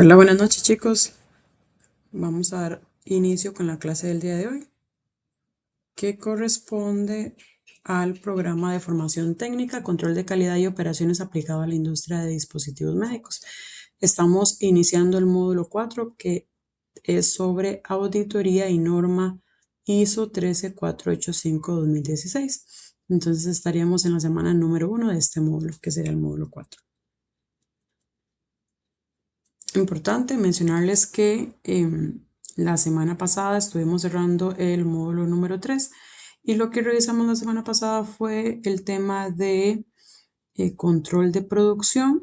Hola, buenas noches chicos. Vamos a dar inicio con la clase del día de hoy, que corresponde al programa de formación técnica, control de calidad y operaciones aplicado a la industria de dispositivos médicos. Estamos iniciando el módulo 4, que es sobre auditoría y norma ISO 13485-2016. Entonces estaríamos en la semana número 1 de este módulo, que sería el módulo 4. Importante mencionarles que la semana pasada estuvimos cerrando el módulo número 3 y lo que revisamos la semana pasada fue el tema de control de producción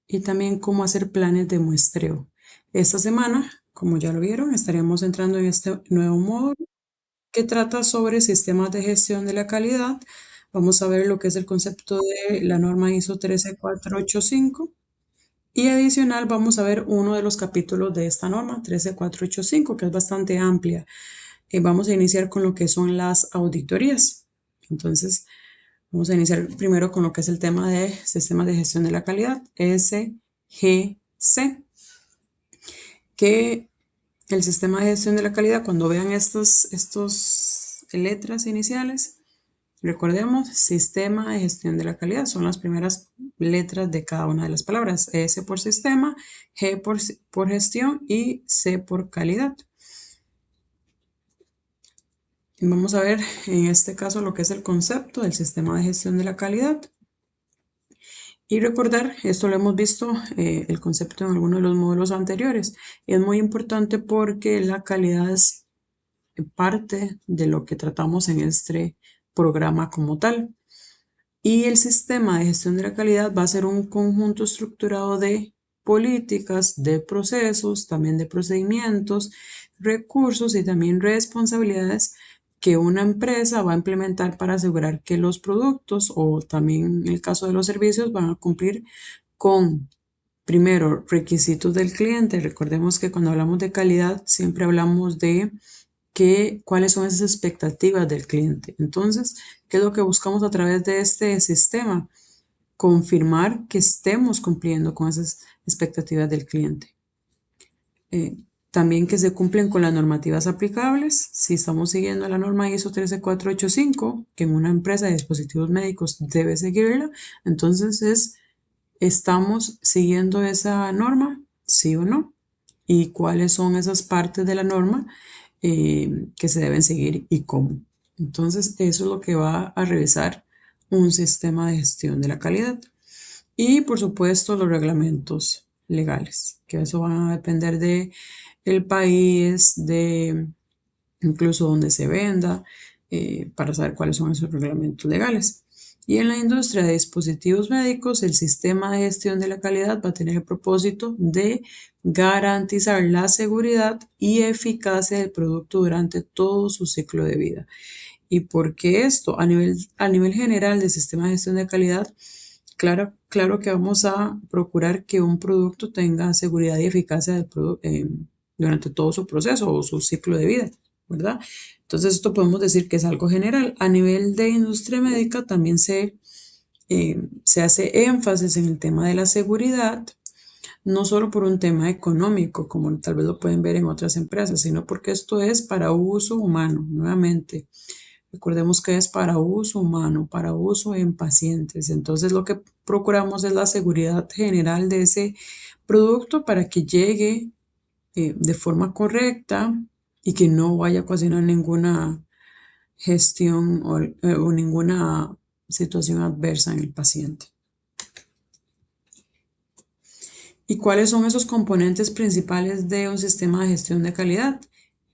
y también cómo hacer planes de muestreo. Esta semana, como ya lo vieron, estaríamos entrando en este nuevo módulo que trata sobre sistemas de gestión de la calidad. Vamos a ver lo que es el concepto de la norma ISO 13485. Y adicional vamos a ver uno de los capítulos de esta norma, 13485, que es bastante amplia. Vamos a iniciar con lo que son las auditorías. Entonces, vamos a iniciar primero con lo que es el tema de sistemas de gestión de la calidad, SGC, que el sistema de gestión de la calidad, cuando vean estas letras iniciales, recordemos, sistema de gestión de la calidad, son las primeras letras de cada una de las palabras. S por sistema, G por gestión y C por calidad. Vamos a ver en este caso lo que es el concepto del sistema de gestión de la calidad. Y recordar, esto lo hemos visto, el concepto en algunos de los módulos anteriores. Es muy importante porque la calidad es parte de lo que tratamos en este programa como tal. Y el sistema de gestión de la calidad va a ser un conjunto estructurado de políticas, de procesos, también de procedimientos, recursos y también responsabilidades que una empresa va a implementar para asegurar que los productos o también en el caso de los servicios van a cumplir con, primero, requisitos del cliente. Recordemos que cuando hablamos de calidad siempre hablamos de cuáles son esas expectativas del cliente. Entonces, ¿qué es lo que buscamos a través de este sistema? Confirmar que estemos cumpliendo con esas expectativas del cliente. También que se cumplen con las normativas aplicables. Si estamos siguiendo la norma ISO 13485, que en una empresa de dispositivos médicos debe seguirla, entonces ¿estamos siguiendo esa norma? ¿Sí o no? ¿Y cuáles son esas partes de la norma que se deben seguir y cómo? Entonces, eso es lo que va a revisar un sistema de gestión de la calidad. Y, por supuesto, los reglamentos legales, que eso van a depender de el país, de incluso donde se venda, para saber cuáles son esos reglamentos legales. Y en la industria de dispositivos médicos, el sistema de gestión de la calidad va a tener el propósito de garantizar la seguridad y eficacia del producto durante todo su ciclo de vida. ¿Y por qué esto? A nivel general del sistema de gestión de calidad, claro que vamos a procurar que un producto tenga seguridad y eficacia durante todo su proceso o su ciclo de vida, ¿verdad? Entonces, esto podemos decir que es algo general. A nivel de industria médica también se hace énfasis en el tema de la seguridad, no solo por un tema económico, como tal vez lo pueden ver en otras empresas, sino porque esto es para uso humano, nuevamente. Recordemos que es para uso humano, para uso en pacientes. Entonces, lo que procuramos es la seguridad general de ese producto para que llegue de forma correcta y que no vaya a ocasionar ninguna gestión o ninguna situación adversa en el paciente. ¿Y cuáles son esos componentes principales de un sistema de gestión de calidad?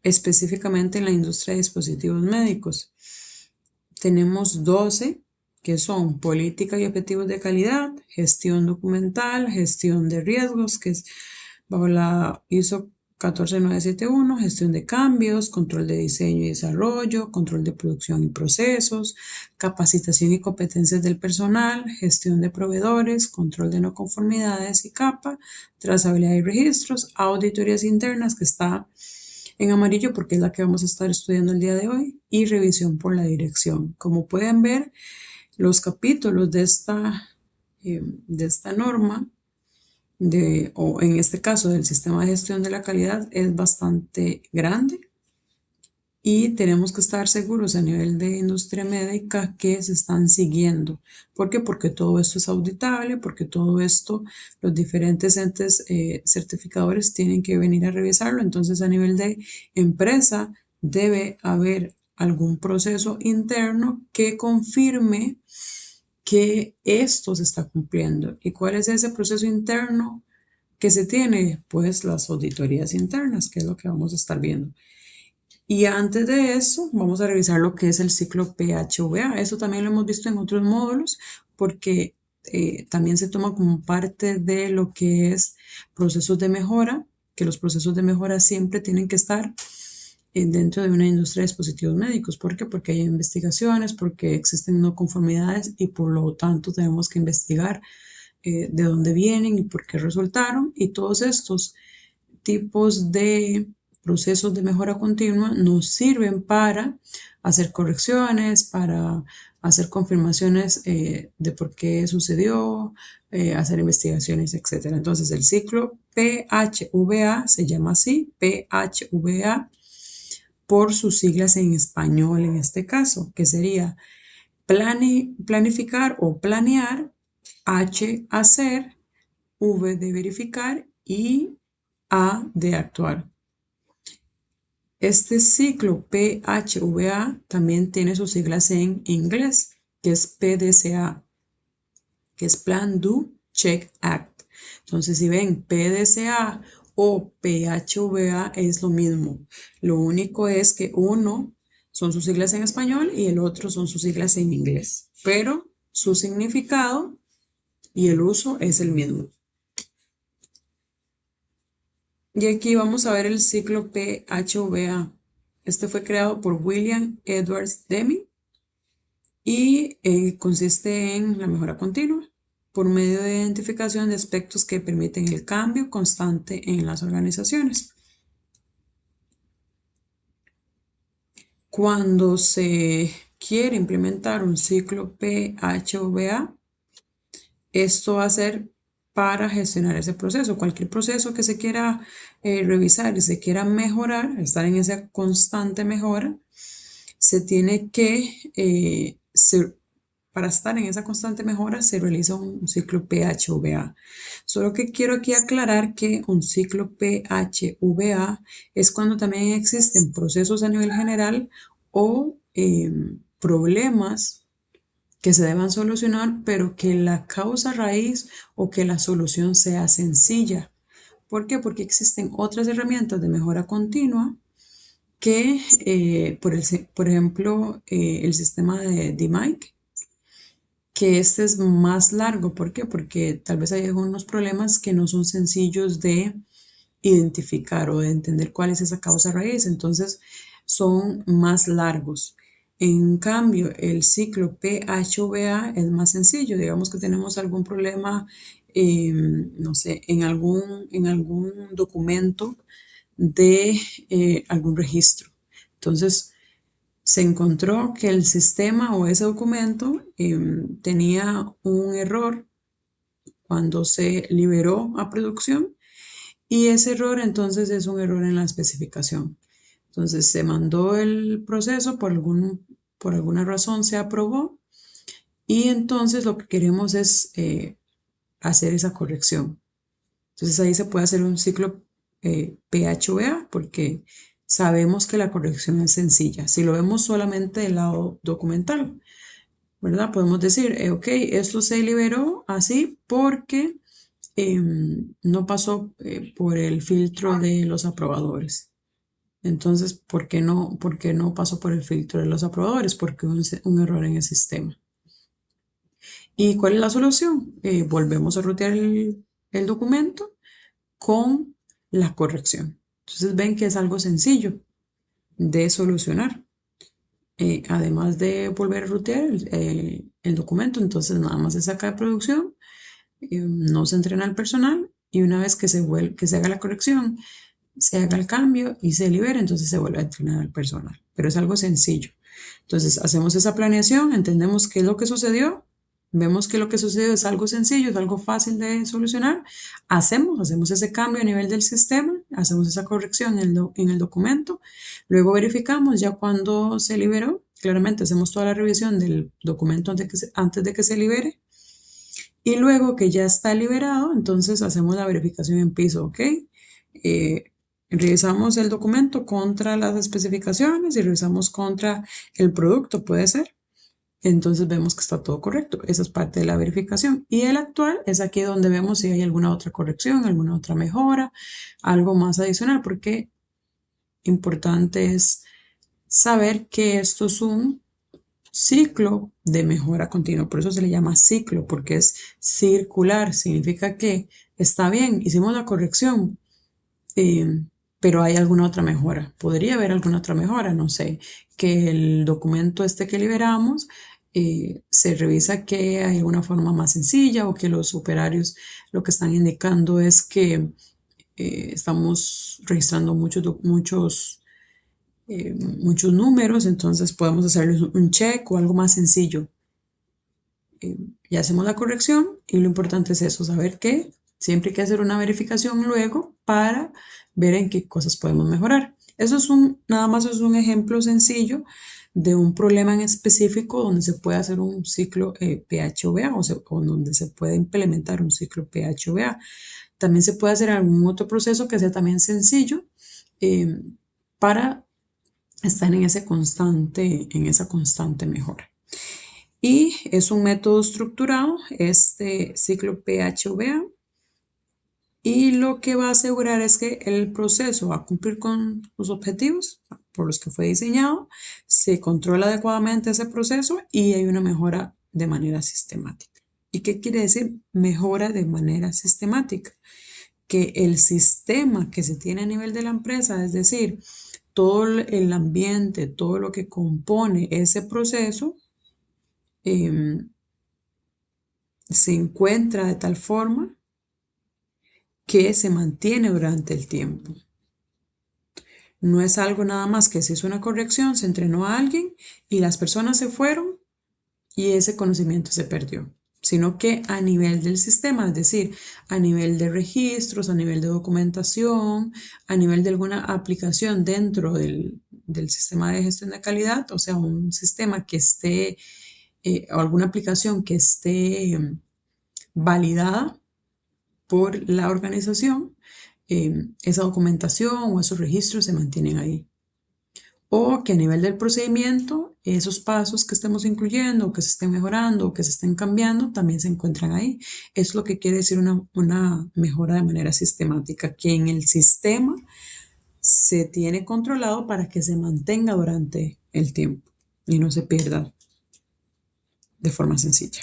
Específicamente en la industria de dispositivos médicos. Tenemos 12, que son política y objetivos de calidad, gestión documental, gestión de riesgos, que es bajo la ISO 14971, gestión de cambios, control de diseño y desarrollo, control de producción y procesos, capacitación y competencias del personal, gestión de proveedores, control de no conformidades y CAPA, trazabilidad y registros, auditorías internas, que está en amarillo porque es la que vamos a estar estudiando el día de hoy, y revisión por la dirección. Como pueden ver, los capítulos de esta norma o en este caso del sistema de gestión de la calidad, es bastante grande. Y tenemos que estar seguros a nivel de industria médica que se están siguiendo. ¿Por qué? Porque todo esto es auditable, porque todo esto los diferentes entes certificadores tienen que venir a revisarlo. Entonces, a nivel de empresa debe haber algún proceso interno que confirme que esto se está cumpliendo. ¿Y cuál es ese proceso interno que se tiene? Pues las auditorías internas, que es lo que vamos a estar viendo. Y antes de eso, vamos a revisar lo que es el ciclo PHVA. Eso también lo hemos visto en otros módulos porque también se toma como parte de lo que es procesos de mejora, que los procesos de mejora siempre tienen que estar dentro de una industria de dispositivos médicos. ¿Por qué? Porque hay investigaciones, porque existen no conformidades y por lo tanto tenemos que investigar de dónde vienen y por qué resultaron. Y todos estos tipos de procesos de mejora continua nos sirven para hacer correcciones, para hacer confirmaciones de por qué sucedió, hacer investigaciones, etc. Entonces el ciclo PHVA se llama así, PHVA, por sus siglas en español en este caso, que sería planificar o planear, H, hacer, V de verificar y A de actuar. Este ciclo PHVA también tiene sus siglas en inglés, que es PDCA, que es Plan, Do, Check, Act. Entonces, si ven PDCA o PHVA es lo mismo. Lo único es que uno son sus siglas en español y el otro son sus siglas en inglés, pero su significado y el uso es el mismo. Y aquí vamos a ver el ciclo PHVA. Este fue creado por William Edwards Deming y consiste en la mejora continua por medio de identificación de aspectos que permiten el cambio constante en las organizaciones. Cuando se quiere implementar un ciclo PHVA, esto va a ser para gestionar ese proceso. Cualquier proceso que se quiera revisar y se quiera mejorar, estar en esa constante mejora, se tiene que, para estar en esa constante mejora, se realiza un ciclo PHVA. Solo que quiero aquí aclarar que un ciclo PHVA es cuando también existen procesos a nivel general o problemas que se deban solucionar, pero que la causa raíz o que la solución sea sencilla. ¿Por qué? Porque existen otras herramientas de mejora continua que, por ejemplo, el sistema de DMAIC, que este es más largo. ¿Por qué? Porque tal vez hay algunos problemas que no son sencillos de identificar o de entender cuál es esa causa raíz. Entonces, son más largos. En cambio, el ciclo PHVA es más sencillo. Digamos que tenemos algún problema, no sé, en algún documento de algún registro. Entonces, se encontró que el sistema o ese documento tenía un error cuando se liberó a producción y ese error entonces es un error en la especificación. Entonces se mandó el proceso, por alguna razón se aprobó y entonces lo que queremos es hacer esa corrección. Entonces ahí se puede hacer un ciclo PHVA porque sabemos que la corrección es sencilla. Si lo vemos solamente del lado documental, ¿verdad? Podemos decir, ok, esto se liberó así porque no pasó por el filtro de los aprobadores. Entonces, por qué no pasó por el filtro de los aprobadores? Porque hubo un error en el sistema. ¿Y cuál es la solución? Volvemos a rutear el documento con la corrección. Entonces ven que es algo sencillo de solucionar. Además de volver a rutear el documento, entonces nada más se saca de producción, no se entrena al personal y una vez que se haga la corrección, se haga el cambio y se libera, entonces se vuelve a entrenar al personal. Pero es algo sencillo. Entonces hacemos esa planeación, entendemos qué es lo que sucedió vemos que lo que sucede es algo sencillo, es algo fácil de solucionar, hacemos ese cambio a nivel del sistema, hacemos esa corrección en el documento, luego verificamos ya cuando se liberó, claramente hacemos toda la revisión del documento antes de que se libere, y luego que ya está liberado, entonces hacemos la verificación en piso, ¿ok? Eh, revisamos el documento contra las especificaciones y revisamos contra el producto, puede ser. Entonces vemos que está todo correcto. Esa es parte de la verificación. Y el actual es aquí donde vemos si hay alguna otra corrección, alguna otra mejora, algo más adicional, porque importante es saber que esto es un ciclo de mejora continua. Por eso se le llama ciclo, porque es circular. Significa que está bien, hicimos la corrección, eh, pero hay alguna otra mejora. Podría haber alguna otra mejora, no sé, que el documento este que liberamos se revisa que hay una forma más sencilla o que los operarios lo que están indicando es que estamos registrando muchos números, entonces podemos hacerles un check o algo más sencillo. Ya hacemos la corrección y lo importante es eso, saber que siempre hay que hacer una verificación luego para ver en qué cosas podemos mejorar. Eso es nada más es un ejemplo sencillo de un problema en específico donde se puede hacer un ciclo PHOVA o donde se puede implementar un ciclo PHOVA. También se puede hacer algún otro proceso que sea también sencillo eh, para estar en esa constante mejora. Y es un método estructurado, este ciclo PHOVA, y lo que va a asegurar es que el proceso va a cumplir con los objetivos por los que fue diseñado, se controla adecuadamente ese proceso y hay una mejora de manera sistemática. ¿Y qué quiere decir mejora de manera sistemática? Que el sistema que se tiene a nivel de la empresa, es decir, todo el ambiente, todo lo que compone ese proceso, eh, se encuentra de tal forma que se mantiene durante el tiempo. No es algo nada más que se hizo una corrección, se entrenó a alguien y las personas se fueron y ese conocimiento se perdió, sino que a nivel del sistema, es decir, a nivel de registros, a nivel de documentación, a nivel de alguna aplicación dentro del sistema de gestión de calidad, o sea, un sistema que esté, o alguna aplicación que esté validada por la organización, esa documentación o esos registros se mantienen ahí. O que a nivel del procedimiento, esos pasos que estemos incluyendo, o que se estén mejorando, o que se estén cambiando, también se encuentran ahí. Es lo que quiere decir una mejora de manera sistemática, que en el sistema se tiene controlado para que se mantenga durante el tiempo y no se pierda de forma sencilla.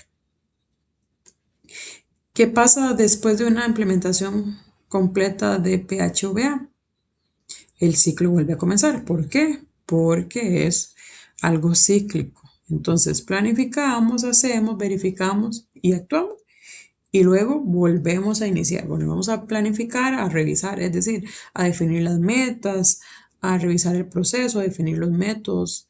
¿Qué pasa después de una implementación completa de PHOVA? El ciclo vuelve a comenzar. ¿Por qué? Porque es algo cíclico. Entonces planificamos, hacemos, verificamos y actuamos. Y luego volvemos a iniciar. Volvemos a planificar, a revisar, es decir, a definir las metas, a revisar el proceso, a definir los métodos,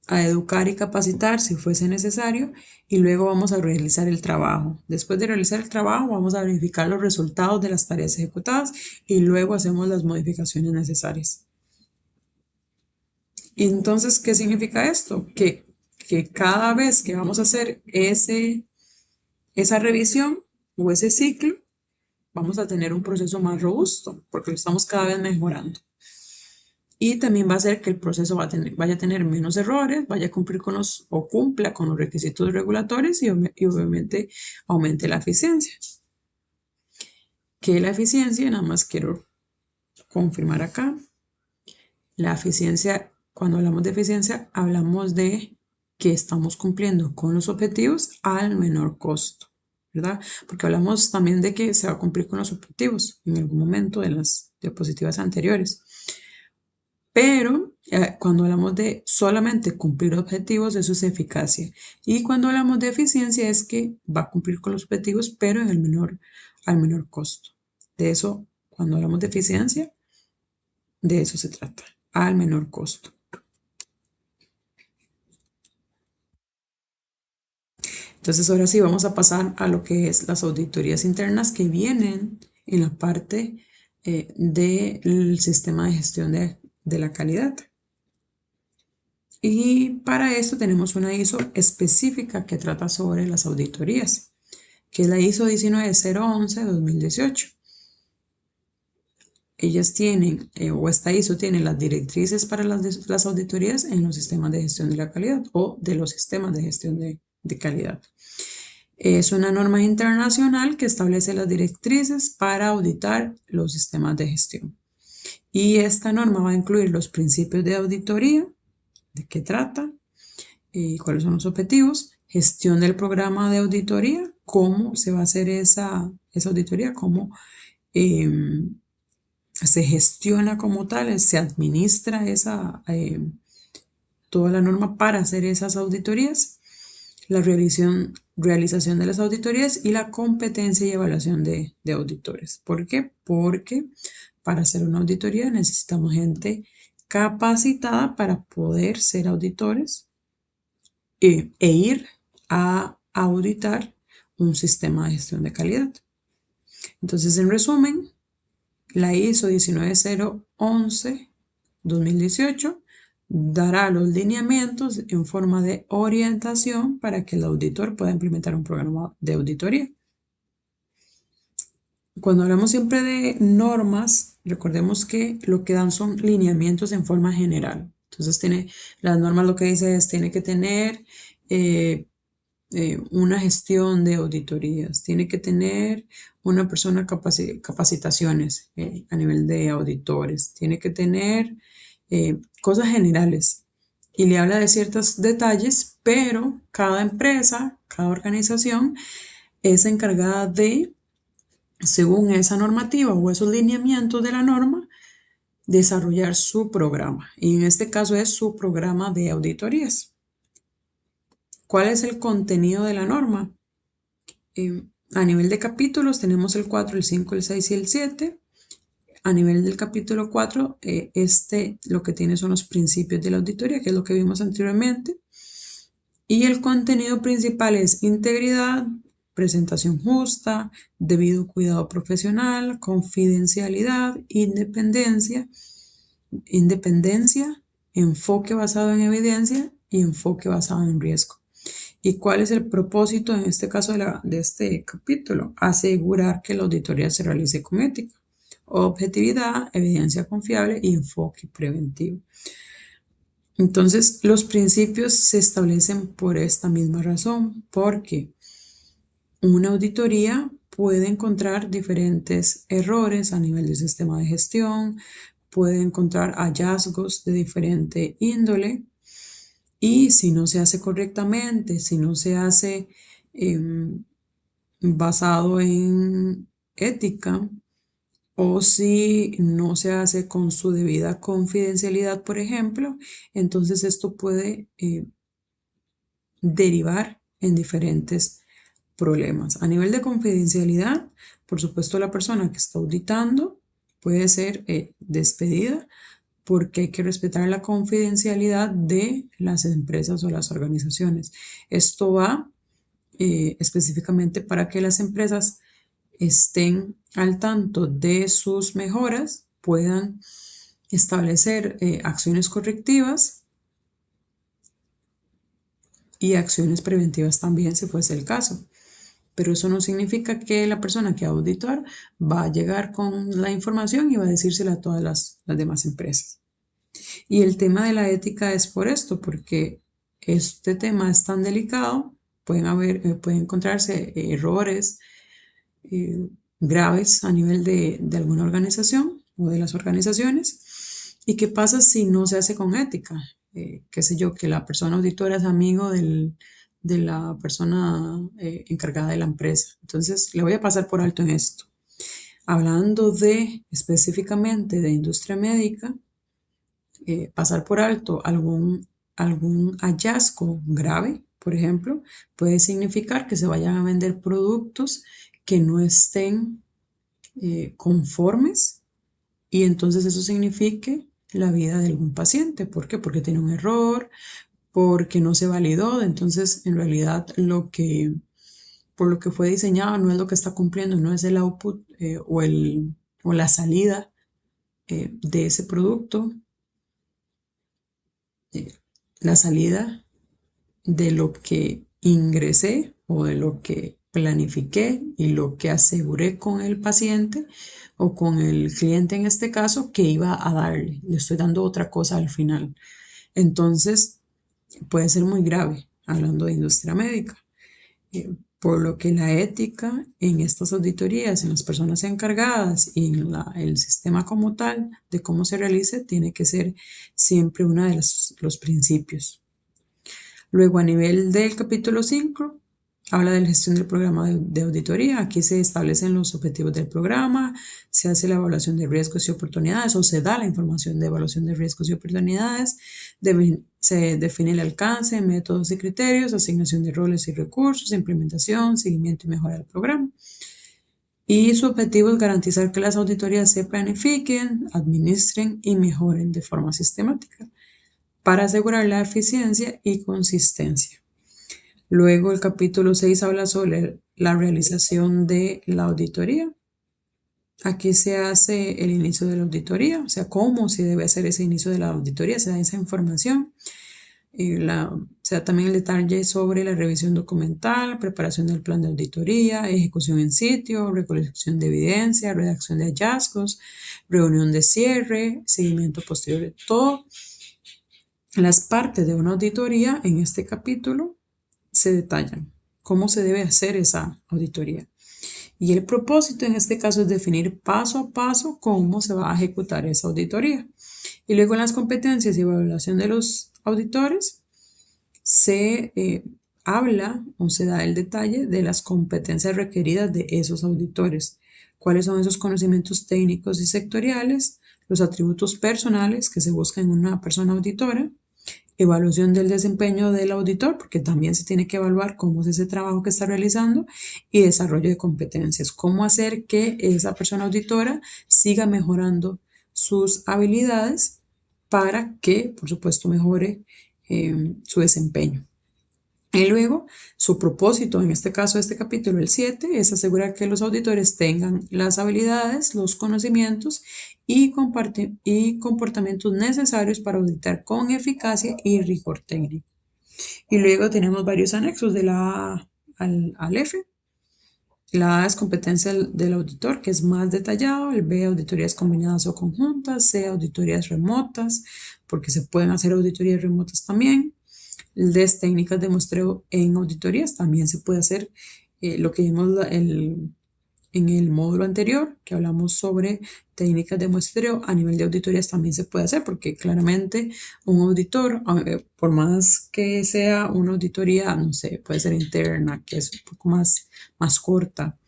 a educar y capacitar si fuese necesario y luego vamos a realizar el trabajo. Después de realizar el trabajo vamos a verificar los resultados de las tareas ejecutadas y luego hacemos las modificaciones necesarias. Y entonces, ¿qué significa esto? Que cada vez que vamos a hacer esa revisión o ese ciclo, vamos a tener un proceso más robusto porque lo estamos cada vez mejorando. Y también va a hacer que el proceso vaya a tener menos errores, vaya a cumplir o cumpla con los requisitos regulatorios y obviamente aumente la eficiencia. ¿Qué es la eficiencia? Nada más quiero confirmar acá. La eficiencia, cuando hablamos de eficiencia, hablamos de que estamos cumpliendo con los objetivos al menor costo, ¿verdad? Porque hablamos también de que se va a cumplir con los objetivos en algún momento de las diapositivas anteriores. Pero cuando hablamos de solamente cumplir objetivos, eso es eficacia. Y cuando hablamos de eficiencia es que va a cumplir con los objetivos, pero al menor costo. De eso, cuando hablamos de eficiencia, de eso se trata, al menor costo. Entonces ahora sí vamos a pasar a lo que es las auditorías internas que vienen en la parte del sistema de gestión de la calidad. Y para esto tenemos una ISO específica que trata sobre las auditorías, que es la ISO 19011-2018. Ellas tienen, o esta ISO tiene las directrices para las auditorías en los sistemas de gestión de la calidad o de los sistemas de gestión de calidad. Es una norma internacional que establece las directrices para auditar los sistemas de gestión. Y esta norma va a incluir los principios de auditoría, de qué trata, cuáles son los objetivos, gestión del programa de auditoría, cómo se va a hacer esa auditoría, cómo se gestiona como tal, se administra toda la norma para hacer esas auditorías, la realización de las auditorías y la competencia y evaluación de auditores. ¿Por qué? Porque para hacer una auditoría necesitamos gente capacitada para poder ser auditores e ir a auditar un sistema de gestión de calidad. Entonces, en resumen, la ISO 19011-2018 dará los lineamientos en forma de orientación para que el auditor pueda implementar un programa de auditoría. Cuando hablamos siempre de normas, recordemos que lo que dan son lineamientos en forma general. Entonces, las normas lo que dice es, tiene que tener una gestión de auditorías, tiene que tener una persona capacitaciones a nivel de auditores, tiene que tener cosas generales y le habla de ciertos detalles, pero cada empresa, cada organización es encargada de, según esa normativa o esos lineamientos de la norma, desarrollar su programa. Y en este caso es su programa de auditorías. ¿Cuál es el contenido de la norma? A nivel de capítulos tenemos el 4, el 5, el 6 y el 7. A nivel del capítulo 4, lo que tiene son los principios de la auditoría, que es lo que vimos anteriormente. Y el contenido principal es integridad, presentación justa, debido cuidado profesional, confidencialidad, independencia, enfoque basado en evidencia y enfoque basado en riesgo. ¿Y cuál es el propósito en este caso de este capítulo? Asegurar que la auditoría se realice con ética, objetividad, evidencia confiable y enfoque preventivo. Entonces, los principios se establecen por esta misma razón, porque una auditoría puede encontrar diferentes errores a nivel del sistema de gestión, puede encontrar hallazgos de diferente índole, y si no se hace correctamente, si no se hace basado en ética o si no se hace con su debida confidencialidad, por ejemplo, entonces esto puede derivar en diferentes problemas. A nivel de confidencialidad, por supuesto, la persona que está auditando puede ser despedida porque hay que respetar la confidencialidad de las empresas o las organizaciones. Esto va específicamente para que las empresas estén al tanto de sus mejoras, puedan establecer acciones correctivas y acciones preventivas también, si fuese el caso. Pero eso no significa que la persona que va a auditar va a llegar con la información y va a decírsela a todas las demás empresas. Y el tema de la ética es por esto, porque este tema es tan delicado, pueden encontrarse errores graves a nivel de alguna organización o de las organizaciones. ¿Y qué pasa si no se hace con ética? Qué sé yo, que la persona auditora es amigo de la persona encargada de la empresa. Entonces, le voy a pasar por alto en esto. Hablando específicamente de industria médica, pasar por alto algún hallazgo grave, por ejemplo, puede significar que se vayan a vender productos que no estén conformes y entonces eso signifique la vida de algún paciente. ¿Por qué? Porque tiene un error, porque no se validó. Entonces, en realidad, por lo que fue diseñado no es lo que está cumpliendo, no es el output o la salida de ese producto, la salida de lo que ingresé o de lo que planifiqué y lo que aseguré con el paciente o con el cliente en este caso que iba a darle. Le estoy dando otra cosa al final. Entonces, puede ser muy grave hablando de industria médica. Por lo que la ética en estas auditorías, en las personas encargadas y en el sistema como tal de cómo se realice, tiene que ser siempre uno de los principios. Luego, a nivel del capítulo 5, habla de la gestión del programa de auditoría. Aquí se establecen los objetivos del programa, se hace la evaluación de riesgos y oportunidades o se da la información de evaluación de riesgos y oportunidades, se define el alcance, métodos y criterios, asignación de roles y recursos, implementación, seguimiento y mejora del programa. Y su objetivo es garantizar que las auditorías se planifiquen, administren y mejoren de forma sistemática para asegurar la eficiencia y consistencia. Luego el capítulo 6 habla sobre la realización de la auditoría. Aquí se hace el inicio de la auditoría, o sea, cómo se debe hacer ese inicio de la auditoría, se da esa información. Se da también el detalle sobre la revisión documental, preparación del plan de auditoría, ejecución en sitio, recolección de evidencia, redacción de hallazgos, reunión de cierre, seguimiento posterior de todo. Las partes de una auditoría en este capítulo se detallan cómo se debe hacer esa auditoría. Y el propósito en este caso es definir paso a paso cómo se va a ejecutar esa auditoría. Y luego en las competencias y evaluación de los auditores se habla o se da el detalle de las competencias requeridas de esos auditores. ¿Cuáles son esos conocimientos técnicos y sectoriales? Los atributos personales que se buscan en una persona auditora. Evaluación del desempeño del auditor, porque también se tiene que evaluar cómo es ese trabajo que está realizando, y desarrollo de competencias, cómo hacer que esa persona auditora siga mejorando sus habilidades para que, por supuesto, mejore su desempeño. Y luego, su propósito, en este caso, este capítulo, el 7, es asegurar que los auditores tengan las habilidades, los conocimientos y comportamientos necesarios para auditar con eficacia y rigor técnico. Y luego tenemos varios anexos de la A al F. La A es competencia del auditor, que es más detallado. El B, auditorías combinadas o conjuntas. C, auditorías remotas, porque se pueden hacer auditorías remotas también. Las técnicas de muestreo en auditorías también se puede hacer lo que vimos en el módulo anterior, que hablamos sobre técnicas de muestreo a nivel de auditorías también se puede hacer, porque claramente un auditor, por más que sea una auditoría, no sé, puede ser interna, que es un poco más corta,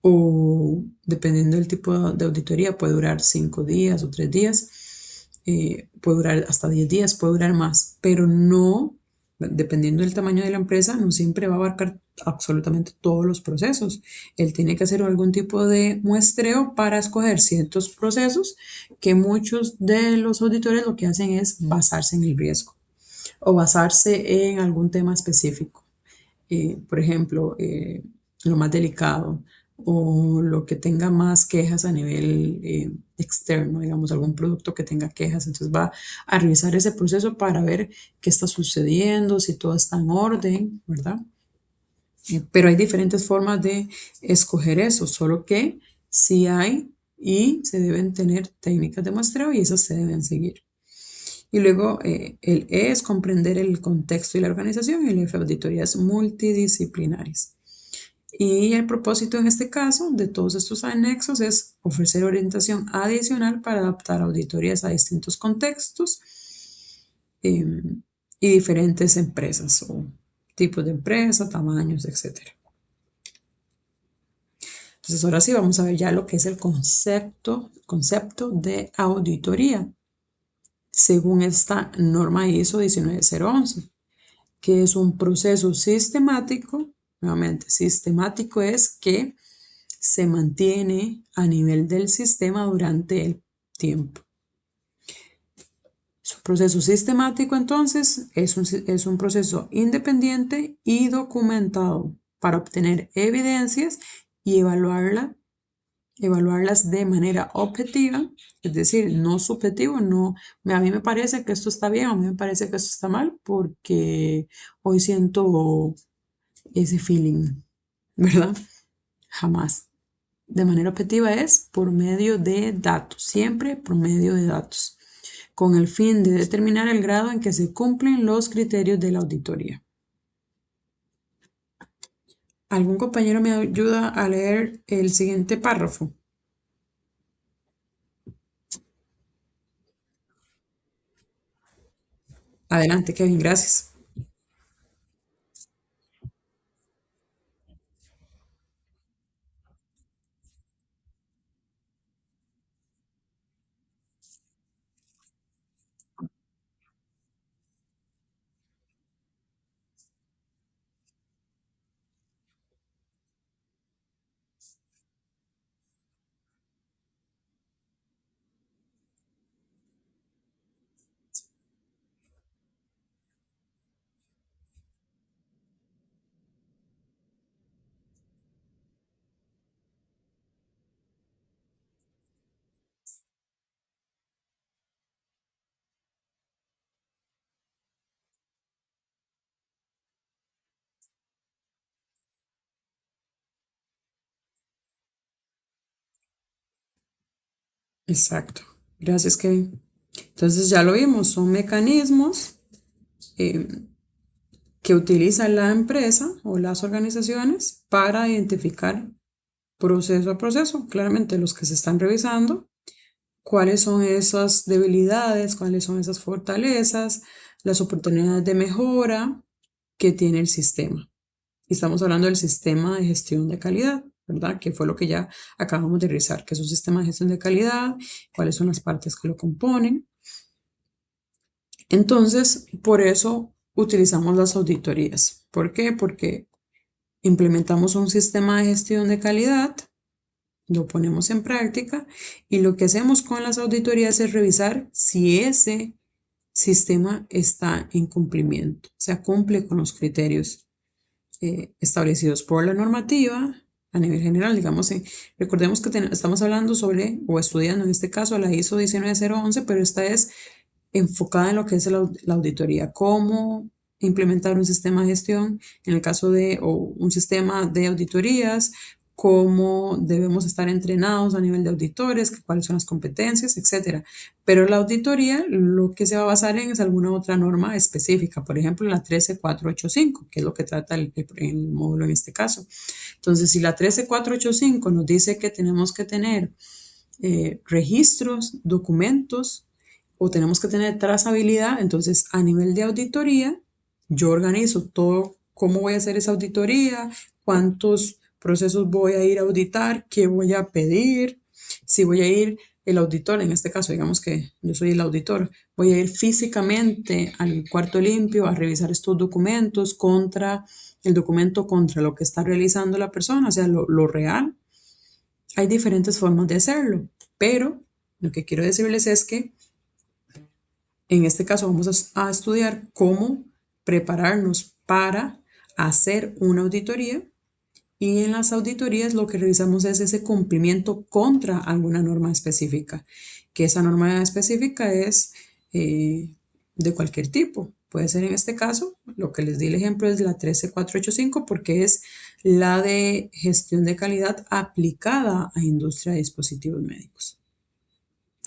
o dependiendo del tipo de auditoría, puede durar 5 días o 3 días, puede durar hasta 10 días, puede durar más, pero no, dependiendo del tamaño de la empresa, no siempre va a abarcar absolutamente todos los procesos. Él tiene que hacer algún tipo de muestreo para escoger ciertos procesos que muchos de los auditores lo que hacen es basarse en el riesgo o basarse en algún tema específico. Por ejemplo, lo más delicado o lo que tenga más quejas a nivel externo, digamos, algún producto que tenga quejas. Entonces va a revisar ese proceso para ver qué está sucediendo, si todo está en orden, ¿verdad? Pero hay diferentes formas de escoger eso, solo que sí hay y se deben tener técnicas de muestreo y esas se deben seguir. Y luego el E es comprender el contexto y la organización, y el F, auditorías multidisciplinares. Y el propósito en este caso de todos estos anexos es ofrecer orientación adicional para adaptar auditorías a distintos contextos y diferentes empresas o tipos de empresa, tamaños, etc. Entonces ahora sí vamos a ver ya lo que es el concepto de auditoría según esta norma ISO 19011, que es un proceso sistemático. Nuevamente, sistemático es que se mantiene a nivel del sistema durante el tiempo. Su proceso sistemático, entonces, es un proceso independiente y documentado para obtener evidencias y evaluarlas de manera objetiva, es decir, no subjetivo, no, a mí me parece que esto está bien, a mí me parece que esto está mal, porque hoy siento ese feeling, ¿verdad? Jamás. De manera objetiva es por medio de datos, siempre por medio de datos, con el fin de determinar el grado en que se cumplen los criterios de la auditoría. ¿Algún compañero me ayuda a leer el siguiente párrafo? Adelante, Kevin, gracias. Exacto. Gracias, Kevin. Entonces ya lo vimos, son mecanismos eh, que utiliza la empresa o las organizaciones para identificar proceso a proceso, claramente los que se están revisando, cuáles son esas debilidades, cuáles son esas fortalezas, las oportunidades de mejora que tiene el sistema. Y estamos hablando del sistema de gestión de calidad, ¿verdad? Que fue lo que ya acabamos de revisar, que es un sistema de gestión de calidad, cuáles son las partes que lo componen. Entonces, por eso utilizamos las auditorías. ¿Por qué? Porque implementamos un sistema de gestión de calidad, lo ponemos en práctica y lo que hacemos con las auditorías es revisar si ese sistema está en cumplimiento, o sea, cumple con los criterios establecidos por la normativa a nivel general. Digamos, recordemos que estamos hablando sobre o estudiando en este caso la ISO 19011, pero esta es enfocada en lo que es la auditoría, cómo implementar un sistema de gestión, en el caso de, o un sistema de auditorías, cómo debemos estar entrenados a nivel de auditores, cuáles son las competencias, etcétera. Pero la auditoría lo que se va a basar en es alguna otra norma específica, por ejemplo, la 13485, que es lo que trata el módulo en este caso. Entonces, si la 13485 nos dice que tenemos que tener registros, documentos, o tenemos que tener trazabilidad, entonces a nivel de auditoría, yo organizo todo, cómo voy a hacer esa auditoría, cuántos procesos voy a ir a auditar, qué voy a pedir, si voy a ir el auditor, en este caso, digamos que yo soy el auditor, voy a ir físicamente al cuarto limpio a revisar estos documentos contra el documento, contra lo que está realizando la persona, o sea, lo real. Hay diferentes formas de hacerlo, pero lo que quiero decirles es que en este caso vamos a estudiar cómo prepararnos para hacer una auditoría y en las auditorías lo que revisamos es ese cumplimiento contra alguna norma específica, que esa norma específica es de cualquier tipo. Puede ser en este caso, lo que les di el ejemplo es la 13485 porque es la de gestión de calidad aplicada a industria de dispositivos médicos.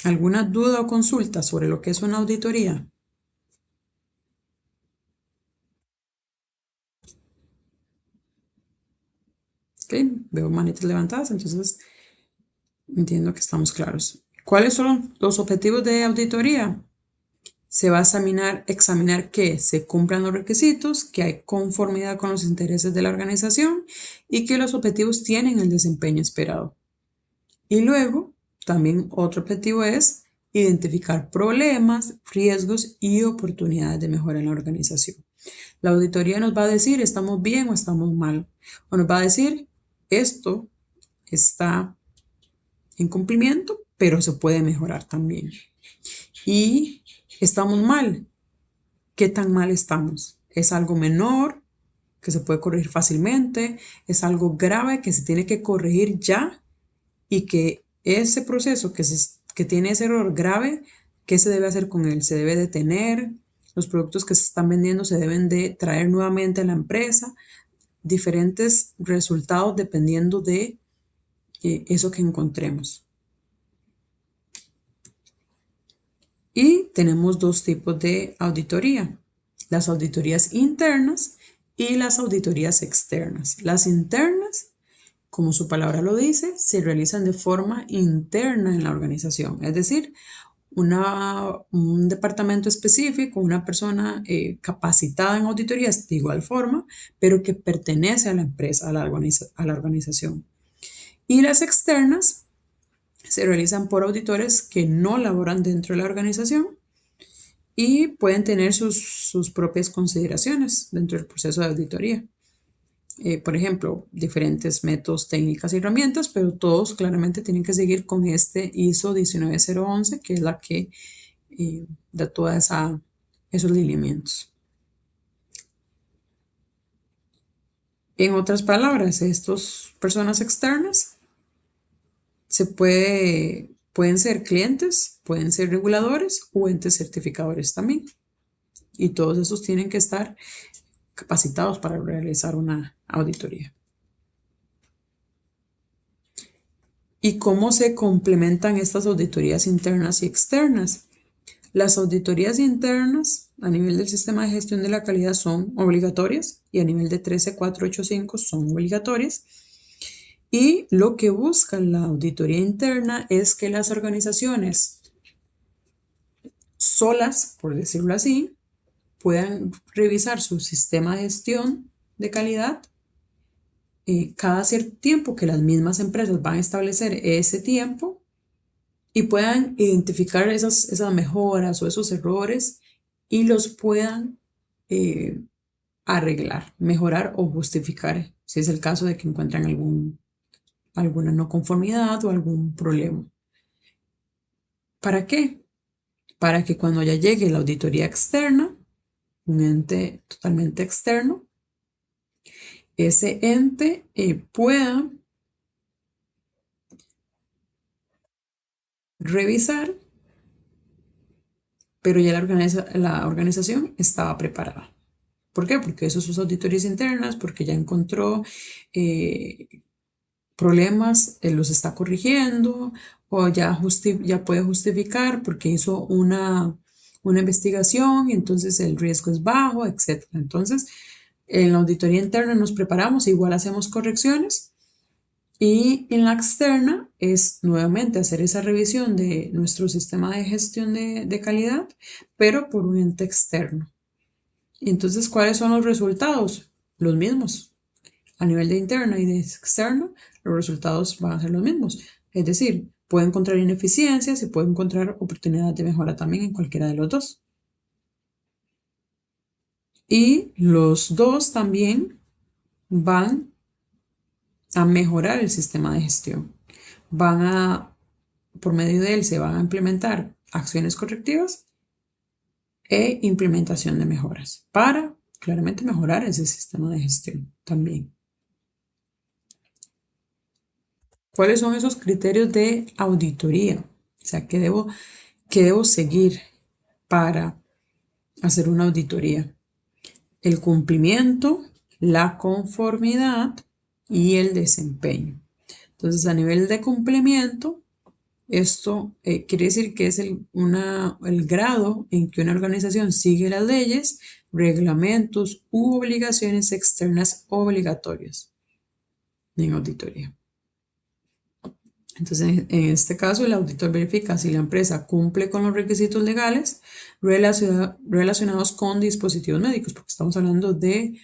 ¿Alguna duda o consulta sobre lo que es una auditoría? Ok, veo manitas levantadas, entonces entiendo que estamos claros. ¿Cuáles son los objetivos de auditoría? Se va a examinar que se cumplan los requisitos, que hay conformidad con los intereses de la organización y que los objetivos tienen el desempeño esperado. Y luego, también otro objetivo es identificar problemas, riesgos y oportunidades de mejora en la organización. La auditoría nos va a decir estamos bien o estamos mal, o nos va a decir esto está en cumplimiento, pero se puede mejorar también. Y ¿Estamos mal? ¿Qué tan mal estamos? ¿Es algo menor que se puede corregir fácilmente? ¿Es algo grave que se tiene que corregir ya? Y que ese proceso que tiene ese error grave, ¿qué se debe hacer con él? ¿Se debe detener? ¿Los productos que se están vendiendo se deben de traer nuevamente a la empresa? Diferentes resultados dependiendo de eso que encontremos. Y tenemos dos tipos de auditoría: las auditorías internas y las auditorías externas. Las internas, como su palabra lo dice, se realizan de forma interna en la organización, es decir, un departamento específico, una persona capacitada en auditorías de igual forma, pero que pertenece a la empresa, a la organización. Y las externas se realizan por auditores que no laboran dentro de la organización y pueden tener sus propias consideraciones dentro del proceso de auditoría. Por ejemplo, diferentes métodos, técnicas y herramientas, pero todos claramente tienen que seguir con este ISO 19011, que es la que da todos esos lineamientos. En otras palabras, estas personas externas pueden ser clientes, pueden ser reguladores o entes certificadores también. Y todos esos tienen que estar capacitados para realizar una auditoría. ¿Y cómo se complementan estas auditorías internas y externas? Las auditorías internas a nivel del sistema de gestión de la calidad son obligatorias y a nivel de 13485 son obligatorias. Y lo que busca la auditoría interna es que las organizaciones solas, por decirlo así, puedan revisar su sistema de gestión de calidad cada cierto tiempo, que las mismas empresas van a establecer ese tiempo y puedan identificar esas mejoras o esos errores y los puedan arreglar, mejorar o justificar, si es el caso de que encuentran alguna no conformidad o algún problema. ¿Para qué? Para que cuando ya llegue la auditoría externa, un ente totalmente externo, ese ente pueda revisar, pero ya la organización estaba preparada. ¿Por qué? Porque eso sus auditorías internas, porque ya encontró problemas, los está corrigiendo o ya puede justificar porque hizo una investigación y entonces el riesgo es bajo, etc. Entonces, en la auditoría interna nos preparamos, igual hacemos correcciones, y en la externa es nuevamente hacer esa revisión de nuestro sistema de gestión de calidad, pero por un ente externo. Entonces, ¿cuáles son los resultados? Los mismos. A nivel de interna y de externo, los resultados van a ser los mismos. Es decir, puede encontrar ineficiencias y puede encontrar oportunidades de mejora también en cualquiera de los dos. Y los dos también van a mejorar el sistema de gestión. Por medio de él se van a implementar acciones correctivas e implementación de mejoras para claramente mejorar ese sistema de gestión también. ¿Cuáles son esos criterios de auditoría? O sea, ¿qué debo seguir para hacer una auditoría? El cumplimiento, la conformidad y el desempeño. Entonces, a nivel de cumplimiento, esto quiere decir que es el grado en que una organización sigue las leyes, reglamentos u obligaciones externas obligatorias en auditoría. Entonces, en este caso, el auditor verifica si la empresa cumple con los requisitos legales relacionados con dispositivos médicos, porque estamos hablando de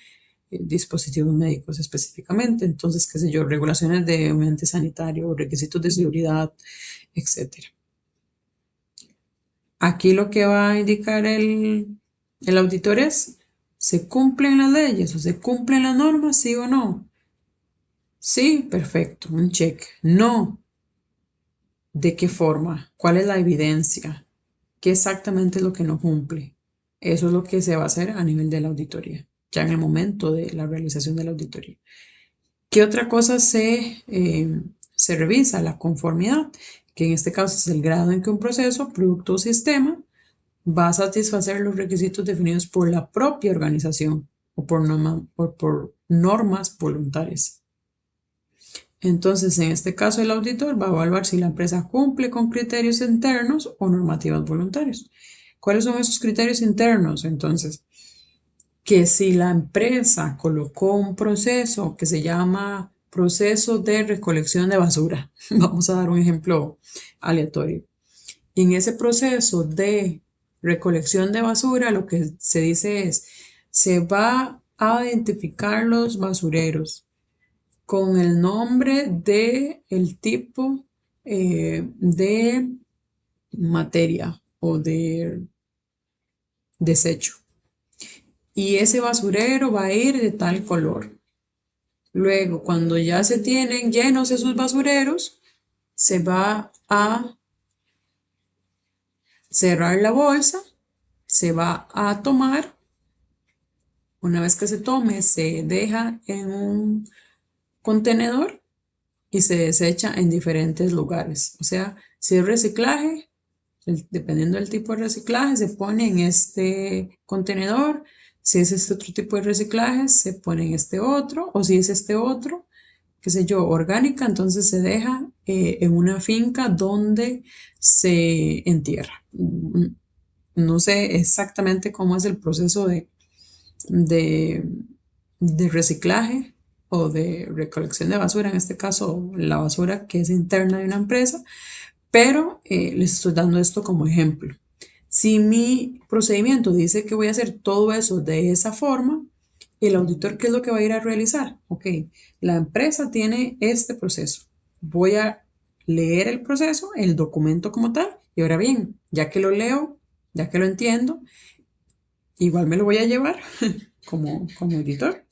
dispositivos médicos específicamente. Entonces, qué sé yo, regulaciones de ambiente sanitario, requisitos de seguridad, etc. Aquí lo que va a indicar el auditor es: ¿se cumplen las leyes o se cumplen las normas, sí o no? Sí, perfecto, un check. No. ¿De qué forma? ¿Cuál es la evidencia? qué exactamente es lo que no cumple. Eso es lo que se va a hacer a nivel de la auditoría, ya en el momento de la realización de la auditoría. ¿Qué otra cosa se revisa? La conformidad, que en este caso es el grado en que un proceso, producto o sistema va a satisfacer los requisitos definidos por la propia organización o por normas voluntarias. Entonces, en este caso, el auditor va a evaluar si la empresa cumple con criterios internos o normativas voluntarias. ¿Cuáles son esos criterios internos? Entonces, que si la empresa colocó un proceso que se llama proceso de recolección de basura, vamos a dar un ejemplo aleatorio. Y en ese proceso de recolección de basura, lo que se dice es, se va a identificar los basureros con el nombre de el tipo de materia o de desecho. Y ese basurero va a ir de tal color. Luego, cuando ya se tienen llenos esos basureros, se va a cerrar la bolsa, se va a tomar. Una vez que se tome, se deja en un contenedor y se desecha en diferentes lugares. O sea, si es reciclaje, dependiendo del tipo de reciclaje, se pone en este contenedor. Si es este otro tipo de reciclaje, se pone en este otro. O si es este otro, qué sé yo, orgánica, entonces se deja en una finca donde se entierra. No sé exactamente cómo es el proceso de, de reciclaje o de recolección de basura, en este caso la basura que es interna de una empresa, pero les estoy dando esto como ejemplo. Si mi procedimiento dice que voy a hacer todo eso de esa forma, el auditor, ¿qué es lo que va a ir a realizar? Ok, la empresa tiene este proceso. Voy a leer el proceso, el documento como tal, y ahora bien, ya que lo leo, ya que lo entiendo, igual me lo voy a llevar como auditor,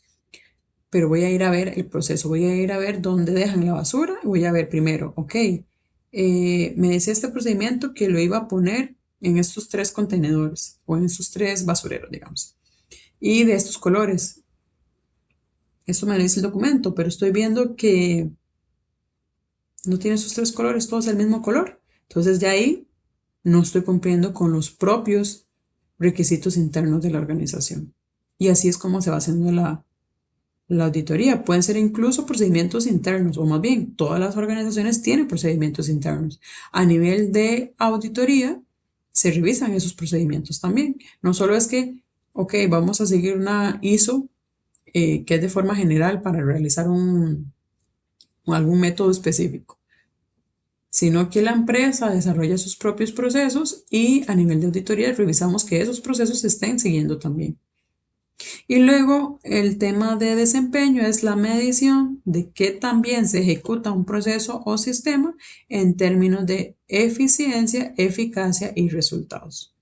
pero voy a ir a ver el proceso, voy a ir a ver dónde dejan la basura y voy a ver primero, ok, me decía este procedimiento que lo iba a poner en estos tres contenedores o en estos tres basureros, digamos, y de estos colores. Eso me lo dice el documento, pero estoy viendo que no tiene esos tres colores, todos el mismo color. Entonces, de ahí no estoy cumpliendo con los propios requisitos internos de la organización. Y así es como se va haciendo la auditoría. Pueden ser incluso procedimientos internos, o más bien, todas las organizaciones tienen procedimientos internos. A nivel de auditoría, se revisan esos procedimientos también. No solo es que, ok, vamos a seguir una ISO que es de forma general para realizar algún método específico, sino que la empresa desarrolla sus propios procesos y a nivel de auditoría revisamos que esos procesos se estén siguiendo también. Y luego el tema de desempeño es la medición de qué también se ejecuta un proceso o sistema en términos de eficiencia, eficacia y resultados.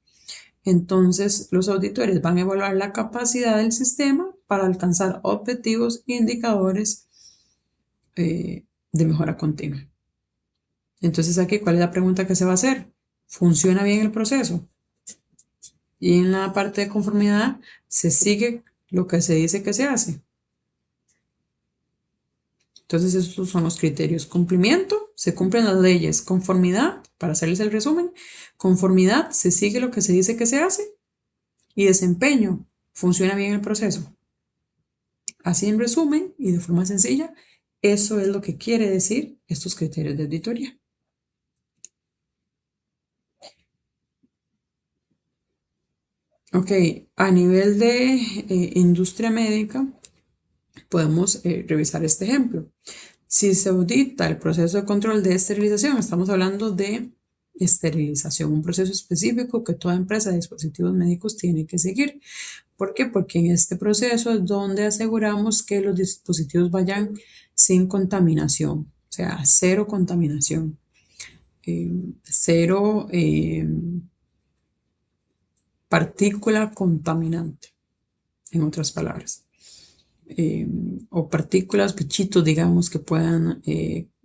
Entonces, los auditores van a evaluar la capacidad del sistema para alcanzar objetivos e indicadores de mejora continua. Entonces, aquí, ¿cuál es la pregunta que se va a hacer? ¿Funciona bien el proceso? Y en la parte de conformidad, ¿se sigue lo que se dice que se hace? Entonces, esos son los criterios. Cumplimiento, se cumplen las leyes. Conformidad, para hacerles el resumen, conformidad, se sigue lo que se dice que se hace. Y desempeño, funciona bien el proceso. Así en resumen y de forma sencilla, eso es lo que quiere decir estos criterios de auditoría. Ok, a nivel de industria médica, podemos revisar este ejemplo. Si se audita el proceso de control de esterilización, estamos hablando de esterilización, un proceso específico que toda empresa de dispositivos médicos tiene que seguir. ¿Por qué? Porque en este proceso es donde aseguramos que los dispositivos vayan sin contaminación, o sea, cero contaminación, cero partícula contaminante, en otras palabras. O partículas, bichitos, digamos, que puedan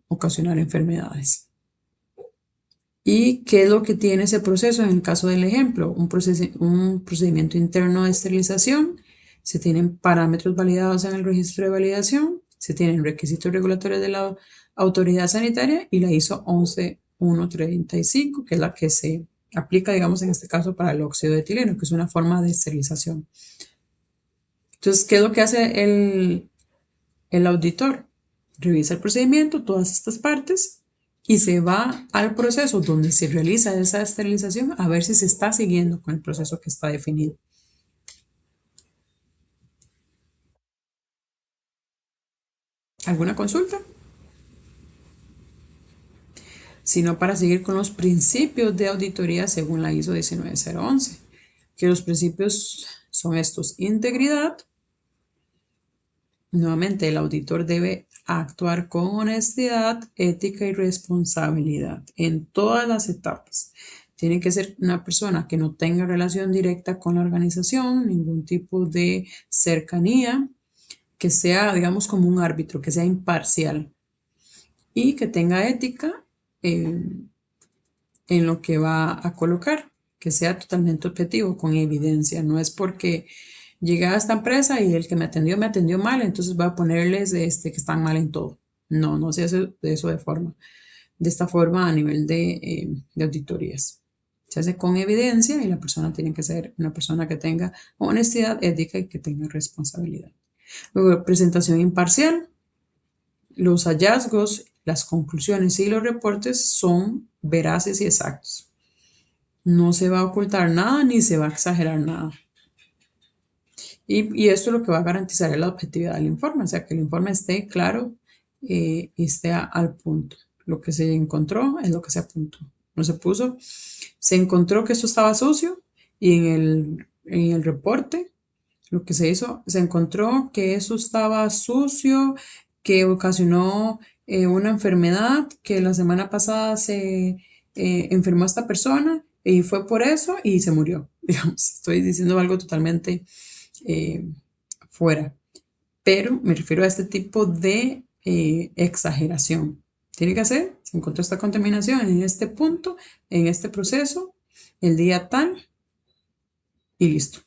ocasionar enfermedades. ¿Y qué es lo que tiene ese proceso en el caso del ejemplo? Un procedimiento interno de esterilización, se tienen parámetros validados en el registro de validación, se tienen requisitos regulatorios de la autoridad sanitaria y la ISO 11135, que es la que se aplica, digamos, en este caso para el óxido de etileno, que es una forma de esterilización. Entonces, ¿qué es lo que hace el auditor? Revisa el procedimiento, todas estas partes, y se va al proceso donde se realiza esa esterilización a ver si se está siguiendo con el proceso que está definido. ¿Alguna consulta? Sino para seguir con los principios de auditoría según la ISO 19011, que los principios son estos: integridad. Nuevamente, el auditor debe actuar con honestidad, ética y responsabilidad en todas las etapas. Tiene que ser una persona que no tenga relación directa con la organización, ningún tipo de cercanía, que sea, digamos, como un árbitro, que sea imparcial y que tenga ética en lo que va a colocar, que sea totalmente objetivo, con evidencia. No es porque llegué a esta empresa y el que me atendió mal, entonces voy a ponerles que están mal en todo. No, no se hace de esta forma a nivel de auditorías. Se hace con evidencia y la persona tiene que ser una persona que tenga honestidad, ética y que tenga responsabilidad. Luego, presentación imparcial. Los hallazgos, las conclusiones y los reportes son veraces y exactos. No se va a ocultar nada ni se va a exagerar nada. Y esto es lo que va a garantizar la objetividad del informe, o sea, que el informe esté claro y esté al punto. Lo que se encontró es lo que se apuntó. No se puso, se encontró que esto estaba sucio y en el reporte lo que se hizo, se encontró que eso estaba sucio, que ocasionó una enfermedad, que la semana pasada se enfermó esta persona y fue por eso y se murió. Digamos, estoy diciendo algo totalmente eh, fuera, pero me refiero a este tipo de exageración. Tiene que hacer, se encontró esta contaminación en este punto, en este proceso, el día tal y listo.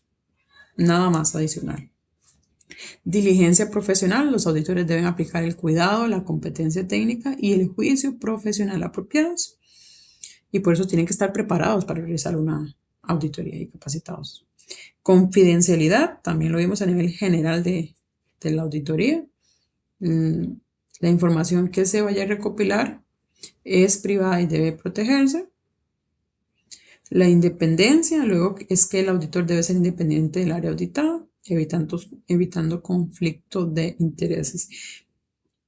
Nada más adicional. Diligencia profesional. Los auditores deben aplicar el cuidado, la competencia técnica y el juicio profesional apropiados. Y por eso tienen que estar preparados para realizar una auditoría y capacitados. Confidencialidad, también lo vimos a nivel general de la auditoría. La información que se vaya a recopilar es privada y debe protegerse. La independencia, luego es que el auditor debe ser independiente del área auditada, evitando conflicto de intereses.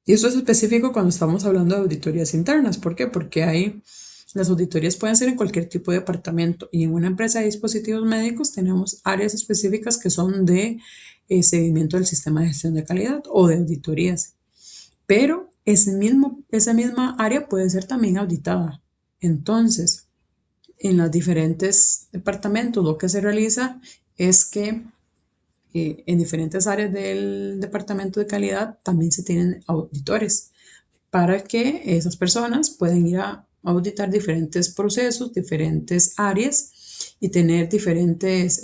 Y esto es específico cuando estamos hablando de auditorías internas. ¿Por qué? Porque las auditorías pueden ser en cualquier tipo de departamento y en una empresa de dispositivos médicos tenemos áreas específicas que son de seguimiento del sistema de gestión de calidad o de auditorías. Pero esa misma área puede ser también auditada. Entonces, en los diferentes departamentos lo que se realiza es que en diferentes áreas del departamento de calidad también se tienen auditores para que esas personas puedan ir a auditar diferentes procesos, diferentes áreas y tener diferentes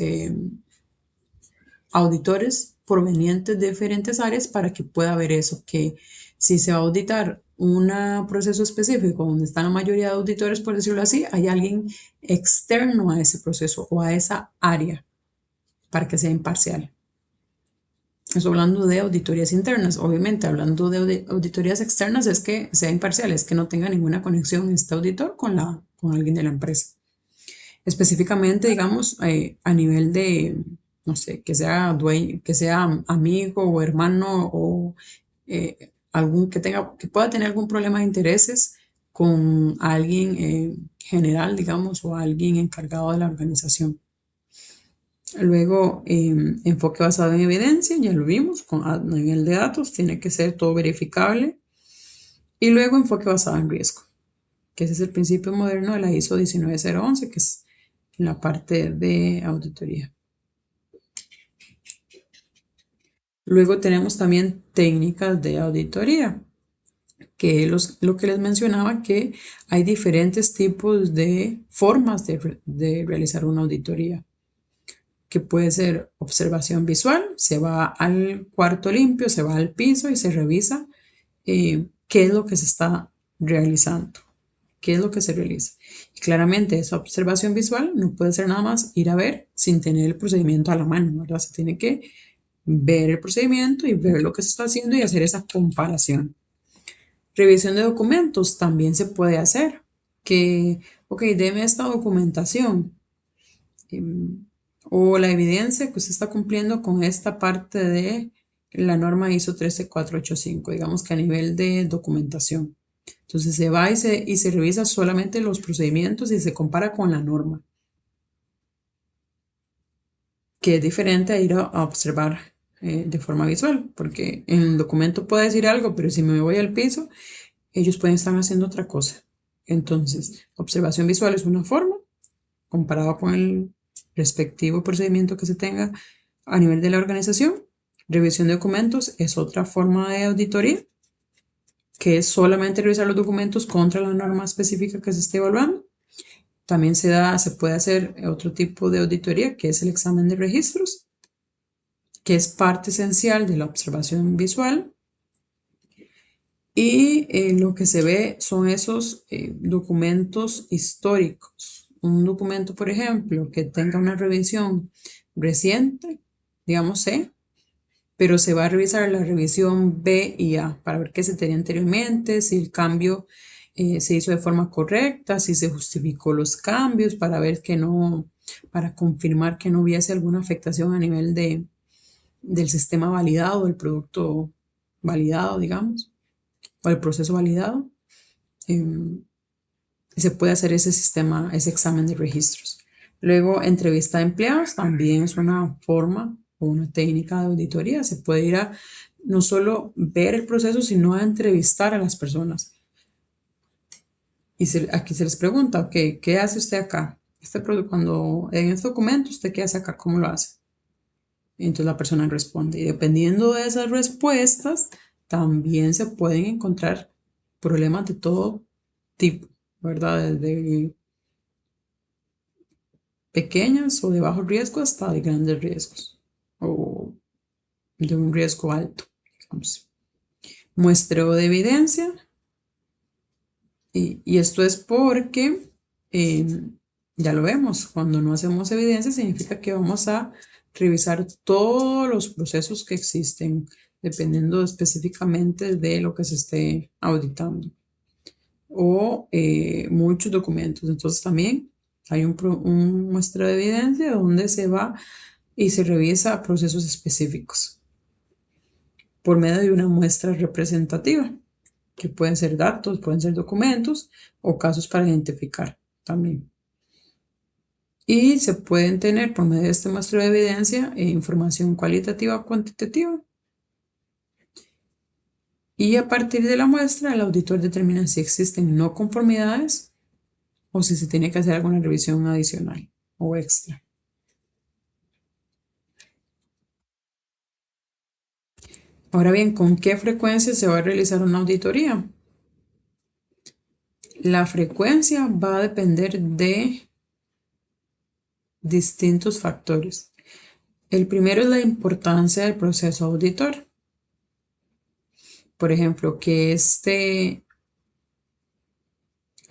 auditores provenientes de diferentes áreas para que pueda ver eso, que si se va a auditar un proceso específico donde están la mayoría de auditores, por decirlo así, hay alguien externo a ese proceso o a esa área para que sea imparcial. Estoy hablando de auditorías internas. Obviamente, hablando de auditorías externas es que sea imparcial, es que no tenga ninguna conexión este auditor con alguien de la empresa. Específicamente, digamos, a nivel de, no sé, que sea dueño, que sea amigo o hermano o que pueda tener algún problema de intereses con alguien general, digamos, o alguien encargado de la organización. Luego, enfoque basado en evidencia, ya lo vimos, a nivel de datos, tiene que ser todo verificable. Y luego, enfoque basado en riesgo, que ese es el principio moderno de la ISO 19011, que es la parte de auditoría. Luego tenemos también técnicas de auditoría, que es lo que les mencionaba, que hay diferentes tipos de formas de realizar una auditoría, que puede ser observación visual, se va al cuarto limpio, se va al piso y se revisa qué es lo que se está realizando, qué es lo que se realiza. Y claramente esa observación visual no puede ser nada más ir a ver sin tener el procedimiento a la mano, ¿verdad? Se tiene que ver el procedimiento y ver lo que se está haciendo y hacer esa comparación. Revisión de documentos también se puede hacer, que, ok, deme esta documentación o la evidencia que usted está cumpliendo con esta parte de la norma ISO 13485, digamos que a nivel de documentación. Entonces se va y se revisa solamente los procedimientos y se compara con la norma, que es diferente a ir a observar de forma visual, porque en el documento puede decir algo, pero si me voy al piso, ellos pueden estar haciendo otra cosa. Entonces, observación visual es una forma, comparado con el respectivo procedimiento que se tenga a nivel de la organización. Revisión de documentos es otra forma de auditoría, que es solamente revisar los documentos contra la norma específica que se esté evaluando. También se puede hacer otro tipo de auditoría, que es el examen de registros, que es parte esencial de la observación visual. Y lo que se ve son esos documentos históricos. Un documento, por ejemplo, que tenga una revisión reciente, digamos C, pero se va a revisar la revisión B y A para ver qué se tenía anteriormente, si el cambio se hizo de forma correcta, si se justificó los cambios, para ver que no, para confirmar que no hubiese alguna afectación a nivel del sistema validado, del producto validado, digamos, o el proceso validado. Se puede hacer ese sistema, ese examen de registros. Luego, entrevista de empleados también es una forma o una técnica de auditoría. Se puede ir a no solo ver el proceso, sino a entrevistar a las personas. Y aquí se les pregunta, ok, ¿qué hace usted acá? Cuando en este documento, ¿usted qué hace acá? ¿Cómo lo hace? Y entonces la persona responde. Y dependiendo de esas respuestas, también se pueden encontrar problemas de todo tipo, ¿verdad? Desde pequeñas o de bajo riesgo hasta de grandes riesgos o de un riesgo alto, digamos. Muestreo de evidencia, y esto es porque eh, ya lo vemos, cuando no hacemos evidencia significa que vamos a revisar todos los procesos que existen, dependiendo específicamente de lo que se esté auditando, o muchos documentos. Entonces también hay un muestreo de evidencia donde se va y se revisa procesos específicos por medio de una muestra representativa, que pueden ser datos, pueden ser documentos o casos para identificar también. Y se pueden tener por medio de este muestreo de evidencia información cualitativa o cuantitativa. Y a partir de la muestra, el auditor determina si existen no conformidades o si se tiene que hacer alguna revisión adicional o extra. Ahora bien, ¿con qué frecuencia se va a realizar una auditoría? La frecuencia va a depender de distintos factores. El primero es la importancia del proceso auditor. Por ejemplo, que este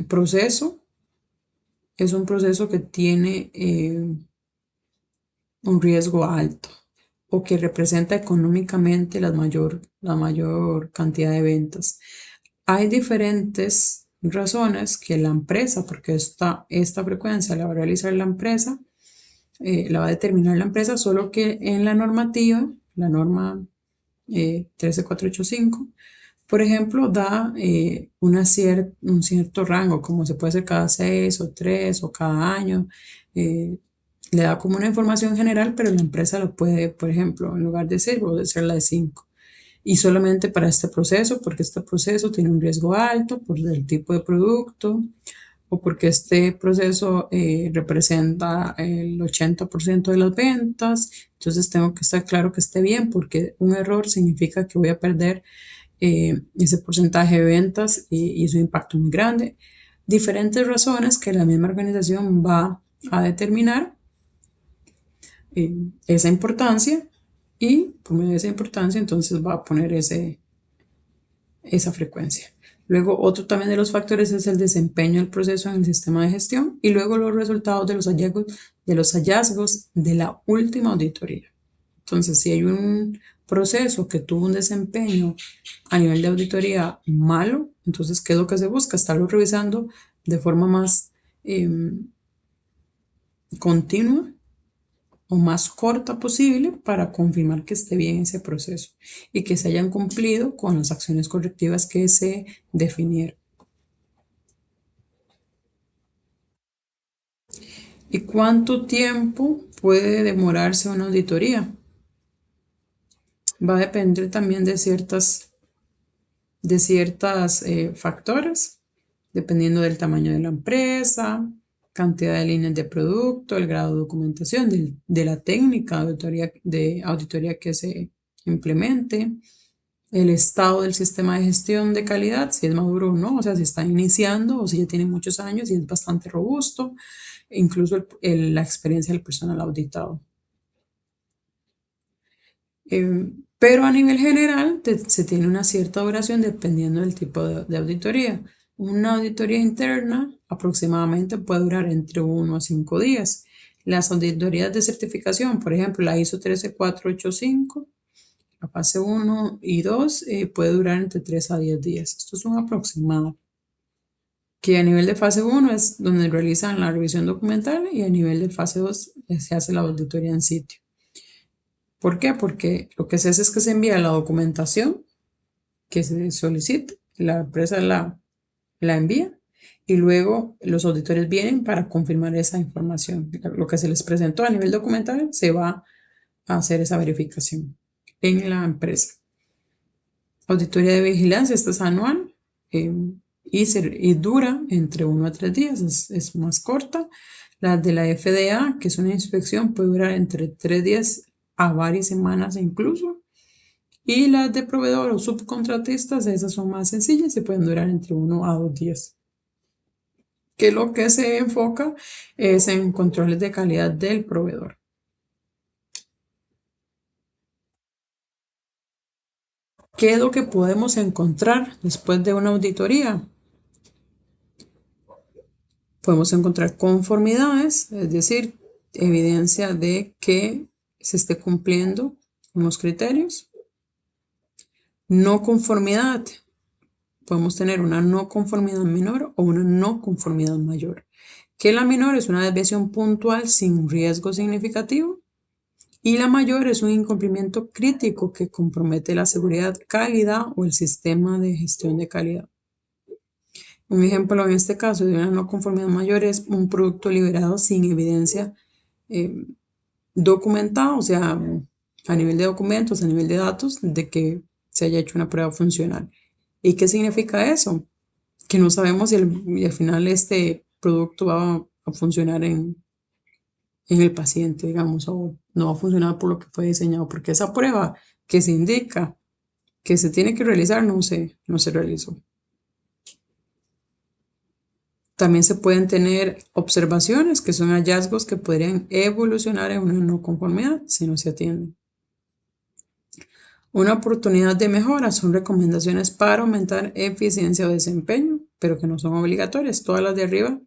proceso es un proceso que tiene un riesgo alto o que representa económicamente la mayor cantidad de ventas. Hay diferentes razones que la empresa, porque esta frecuencia la va a realizar la empresa, la va a determinar la empresa, solo que en la normativa, la norma 13485, por ejemplo, da un cierto rango, como se puede hacer cada 6 o 3 o cada año. Le da como una información general, pero la empresa lo puede, por ejemplo, en lugar de 6, puede ser la de 5. Y solamente para este proceso, porque este proceso tiene un riesgo alto por el tipo de producto o porque este proceso representa el 80% de las ventas. Entonces tengo que estar claro que esté bien, porque un error significa que voy a perder ese porcentaje de ventas y su impacto muy grande. Diferentes razones que la misma organización va a determinar esa importancia y por medio de esa importancia entonces va a poner esa frecuencia. Luego, otro también de los factores es el desempeño del proceso en el sistema de gestión y luego los resultados de los hallazgos de la última auditoría. Entonces, si hay un proceso que tuvo un desempeño a nivel de auditoría malo, entonces, ¿qué es lo que se busca? Estarlo revisando de forma más continua o más corta posible para confirmar que esté bien ese proceso y que se hayan cumplido con las acciones correctivas que se definieron. ¿Y cuánto tiempo puede demorarse una auditoría? Va a depender también de ciertos factores, dependiendo del tamaño de la empresa, cantidad de líneas de producto, el grado de documentación de la técnica de auditoría que se implemente, el estado del sistema de gestión de calidad, si es maduro o no, o sea, si está iniciando o si ya tiene muchos años y es bastante robusto, e incluso la experiencia del personal auditado. Pero a nivel general se tiene una cierta duración dependiendo del tipo de auditoría. Una auditoría interna aproximadamente puede durar entre 1 a 5 días. Las auditorías de certificación, por ejemplo, la ISO 13485, la fase 1 y 2 puede durar entre 3 a 10 días. Esto es un aproximado. Que a nivel de fase 1 es donde realizan la revisión documental y a nivel de fase 2 se hace la auditoría en sitio. ¿Por qué? Porque lo que se hace es que se envía la documentación que se solicita, la empresa la envía y luego los auditores vienen para confirmar esa información. Lo que se les presentó a nivel documental se va a hacer esa verificación en la empresa. Auditoría de vigilancia, esta es anual y dura entre 1 a 3 días, es más corta. La de la FDA, que es una inspección, puede durar entre 3 días a varias semanas incluso. Y las de proveedor o subcontratistas, esas son más sencillas y pueden durar entre 1 a 2 días. Que lo que se enfoca es en controles de calidad del proveedor. ¿Qué es lo que podemos encontrar después de una auditoría? Podemos encontrar conformidades, es decir, evidencia de que se esté cumpliendo unos criterios. No conformidad. Podemos tener una no conformidad menor o una no conformidad mayor. Que la menor es una desviación puntual sin riesgo significativo y la mayor es un incumplimiento crítico que compromete la seguridad, calidad o el sistema de gestión de calidad. Un ejemplo en este caso de una no conformidad mayor es un producto liberado sin evidencia documentada, o sea, a nivel de documentos, a nivel de datos, de que se haya hecho una prueba funcional. ¿Y qué significa eso? Que no sabemos si al final este producto va a funcionar en el paciente, digamos, o no va a funcionar por lo que fue diseñado, porque esa prueba que se indica que se tiene que realizar no se realizó. También se pueden tener observaciones, que son hallazgos que podrían evolucionar en una no conformidad si no se atienden. Una oportunidad de mejora son recomendaciones para aumentar eficiencia o desempeño, pero que no son obligatorias. Todas las de arriba,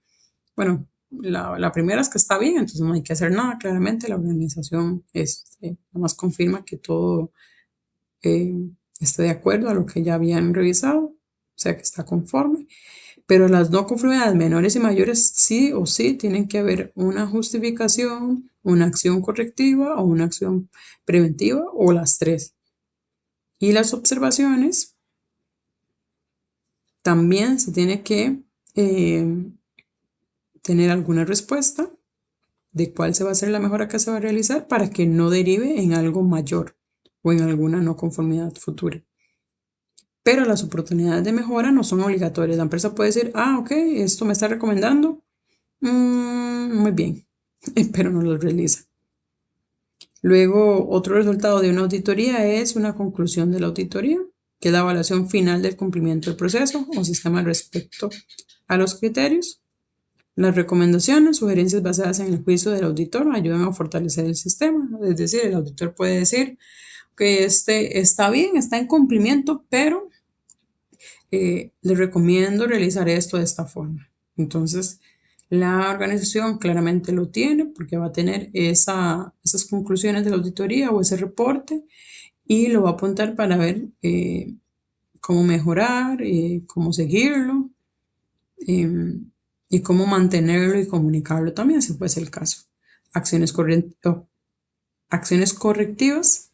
bueno, la primera es que está bien, entonces no hay que hacer nada. Claramente la organización nada más confirma que todo esté de acuerdo a lo que ya habían revisado, o sea que está conforme. Pero las no conformidades menores y mayores sí o sí tienen que haber una justificación, una acción correctiva o una acción preventiva o las tres. Y las observaciones también se tiene que tener alguna respuesta de cuál se va a ser la mejora que se va a realizar para que no derive en algo mayor o en alguna no conformidad futura. Pero las oportunidades de mejora no son obligatorias. La empresa puede decir, ok, esto me está recomendando, muy bien, pero no lo realiza. Luego, otro resultado de una auditoría es una conclusión de la auditoría. que es la evaluación final del cumplimiento del proceso o sistema respecto a los criterios. Las recomendaciones, sugerencias basadas en el juicio del auditor ayudan a fortalecer el sistema. Es decir, el auditor puede decir que este está bien, está en cumplimiento, pero le recomiendo realizar esto de esta forma. Entonces, la organización claramente lo tiene porque va a tener esas conclusiones de la auditoría o ese reporte y lo va a apuntar para ver cómo mejorar, cómo seguirlo y cómo mantenerlo y comunicarlo también, si fuese el caso. Acciones correctivas,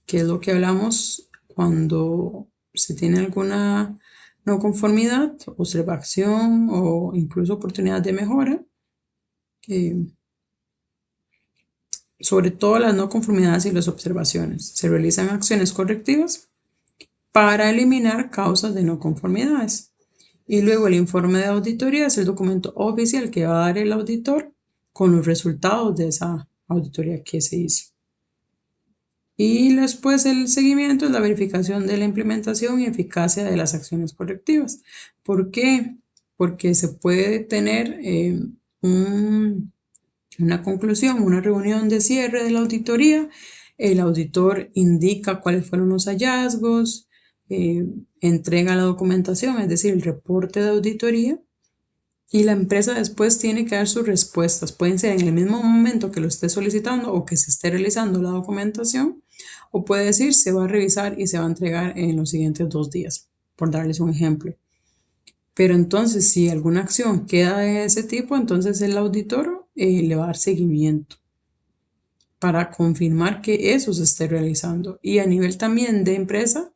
que es lo que hablamos cuando se tiene alguna no conformidad, observación o incluso oportunidad de mejora. Sobre todo las no conformidades y las observaciones. Se realizan acciones correctivas para eliminar causas de no conformidades. Y luego el informe de auditoría es el documento oficial que va a dar el auditor con los resultados de esa auditoría que se hizo. Y después el seguimiento es la verificación de la implementación y eficacia de las acciones correctivas. ¿Por qué? Porque se puede tener una conclusión, una reunión de cierre de la auditoría. El auditor indica cuáles fueron los hallazgos, entrega la documentación, es decir, el reporte de auditoría. Y la empresa después tiene que dar sus respuestas. Pueden ser en el mismo momento que lo esté solicitando o que se esté realizando la documentación, o puede decir se va a revisar y se va a entregar en los siguientes 2 días, por darles un ejemplo. Pero entonces, si alguna acción queda de ese tipo, entonces el auditor le va a dar seguimiento para confirmar que eso se esté realizando. Y a nivel también de empresa,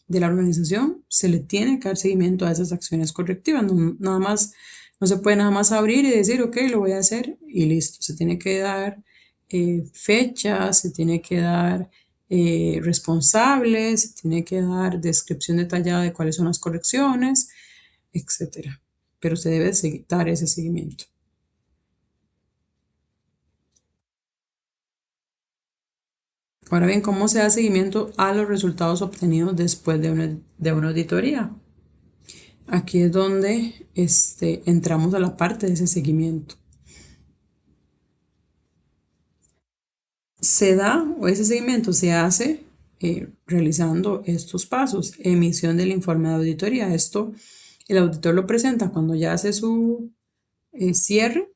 de la organización, se le tiene que dar seguimiento a esas acciones correctivas. No se puede nada más abrir y decir, ok, lo voy a hacer y listo. Se tiene que dar fechas, se tiene que dar responsables, se tiene que dar descripción detallada de cuáles son las correcciones, etcétera. Pero se debe dar ese seguimiento. Ahora bien, ¿cómo se da seguimiento a los resultados obtenidos después de una auditoría? Aquí es donde entramos a la parte de ese seguimiento. Se da o ese seguimiento se hace realizando estos pasos. Emisión del informe de auditoría. Esto el auditor lo presenta cuando ya hace su cierre.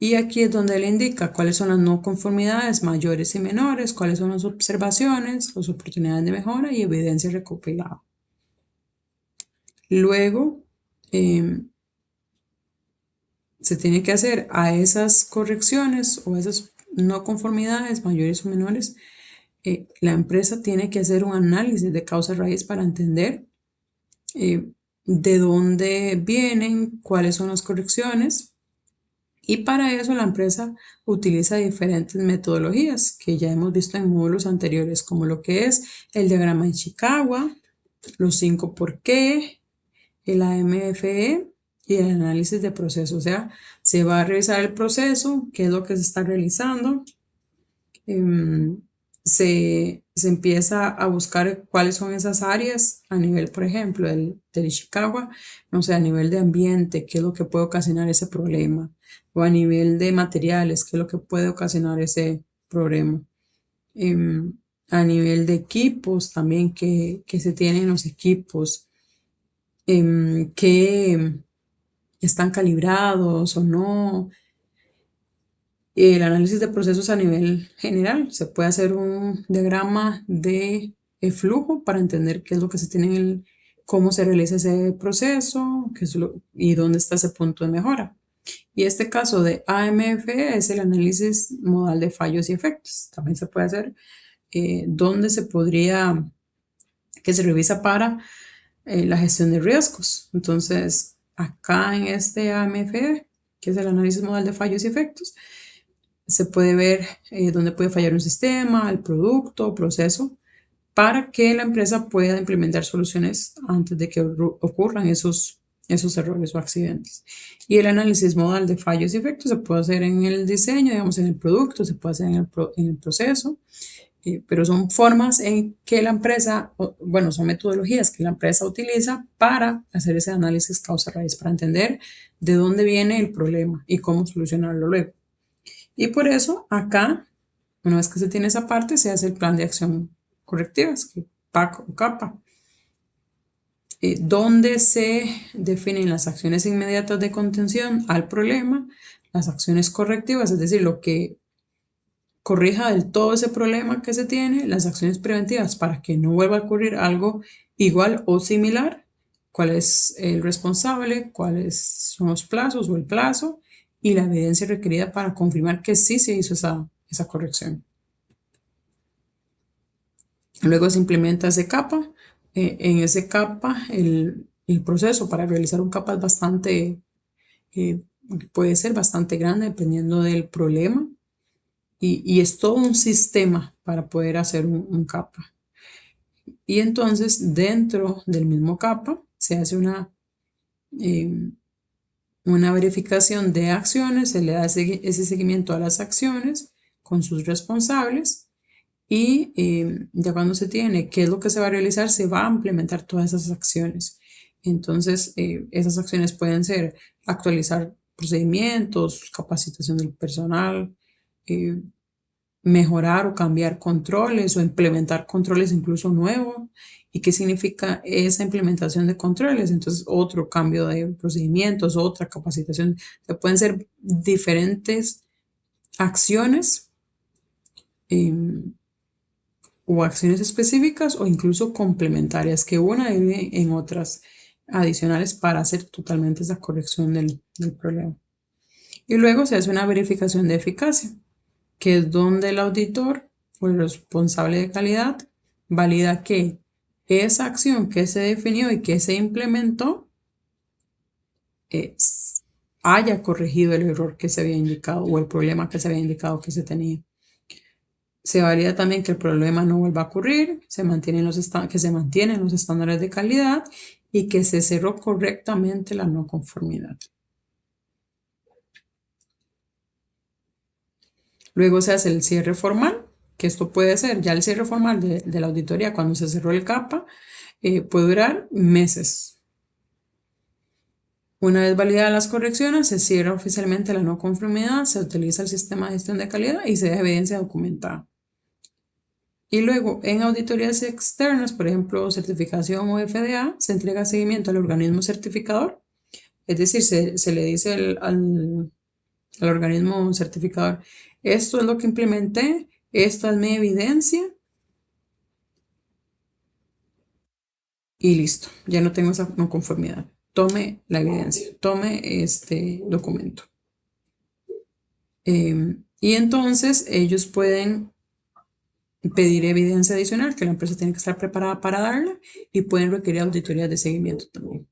Y aquí es donde le indica cuáles son las no conformidades mayores y menores, cuáles son las observaciones, las oportunidades de mejora y evidencia recopilada. Luego, se tiene que hacer a esas correcciones o esas no conformidades mayores o menores, la empresa tiene que hacer un análisis de causa raíz para entender de dónde vienen, cuáles son las correcciones. Y para eso la empresa utiliza diferentes metodologías que ya hemos visto en módulos anteriores, como lo que es el diagrama de Ishikawa, los 5 por qué, el AMFE y el análisis de proceso. O sea, se va a revisar el proceso, qué es lo que se está realizando. Se empieza a buscar cuáles son esas áreas a nivel, por ejemplo, del Ishikawa, no sé, a nivel de ambiente, qué es lo que puede ocasionar ese problema, o a nivel de materiales, qué es lo que puede ocasionar ese problema. A nivel de equipos también, que se tienen los equipos, que están calibrados o no. El análisis de procesos a nivel general. Se puede hacer un diagrama de flujo para entender qué es lo que se tiene cómo se realiza ese proceso y dónde está ese punto de mejora. Y este caso de AMF es el análisis modal de fallos y efectos. También se puede hacer donde que se revisa para la gestión de riesgos. Entonces, acá en este AMF, que es el análisis modal de fallos y efectos, se puede ver dónde puede fallar un sistema, el producto, proceso, para que la empresa pueda implementar soluciones antes de que ocurran esos errores o accidentes. Y el análisis modal de fallos y efectos se puede hacer en el diseño, digamos, en el producto, se puede hacer en el proceso, pero son formas en que la empresa, bueno, son metodologías que la empresa utiliza para hacer ese análisis causa-raíz, para entender de dónde viene el problema y cómo solucionarlo luego. Y por eso acá, una vez que se tiene esa parte, se hace el plan de acción correctivas, que PAC o CAPA, donde se definen las acciones inmediatas de contención al problema, las acciones correctivas, es decir, lo que corrija del todo ese problema que se tiene, las acciones preventivas para que no vuelva a ocurrir algo igual o similar, cuál es el responsable, cuáles son los plazos o el plazo y la evidencia requerida para confirmar que sí se hizo esa corrección. Luego se implementa ese capa. En ese capa, el proceso para realizar un capa es bastante, puede ser bastante grande dependiendo del problema. Y es todo un sistema para poder hacer un capa. Y entonces dentro del mismo capa se hace una verificación de acciones, se le da ese seguimiento a las acciones con sus responsables y ya cuando se tiene qué es lo que se va a realizar, se va a implementar todas esas acciones. Entonces, esas acciones pueden ser actualizar procedimientos, capacitación del personal, mejorar o cambiar controles o implementar controles incluso nuevos. ¿Y qué significa esa implementación de controles? Entonces, otro cambio de procedimientos, otra capacitación. O pueden ser diferentes acciones o acciones específicas o incluso complementarias que una debe en otras adicionales para hacer totalmente esa corrección del problema. Y luego se hace una verificación de eficacia, que es donde el auditor o el responsable de calidad valida que esa acción que se definió y que se implementó haya corregido el error que se había indicado o el problema que se había indicado que se tenía. Se valida también que el problema no vuelva a ocurrir, que se mantienen los estándares de calidad y que se cerró correctamente la no conformidad. Luego se hace el cierre formal, que esto puede ser ya el cierre formal de la auditoría cuando se cerró el CAPA, puede durar meses. Una vez validadas las correcciones, se cierra oficialmente la no conformidad, se utiliza el sistema de gestión de calidad y se deja evidencia documentada. Y luego, en auditorías externas, por ejemplo, certificación o FDA, se entrega seguimiento al organismo certificador, es decir, se le dice al organismo certificador, esto es lo que implementé, esta es mi evidencia y listo, ya no tengo esa no conformidad. Tome la evidencia, tome este documento. Y entonces ellos pueden pedir evidencia adicional que la empresa tiene que estar preparada para darla y pueden requerir auditorías de seguimiento también.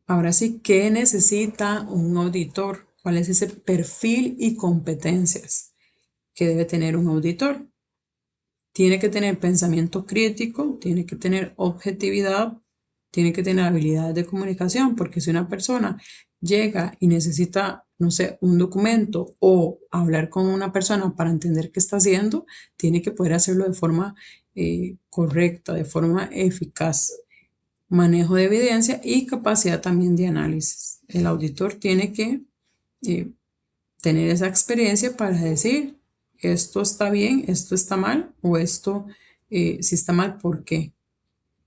Ahora sí, ¿qué necesita un auditor? ¿Cuál es ese perfil y competencias que debe tener un auditor? Tiene que tener pensamiento crítico, tiene que tener objetividad, tiene que tener habilidades de comunicación, porque si una persona llega y necesita, no sé, un documento o hablar con una persona para entender qué está haciendo, tiene que poder hacerlo de forma correcta, de forma eficaz. Manejo de evidencia y capacidad también de análisis. El auditor tiene que tener esa experiencia para decir, esto está bien, esto está mal, o esto si está mal, ¿por qué?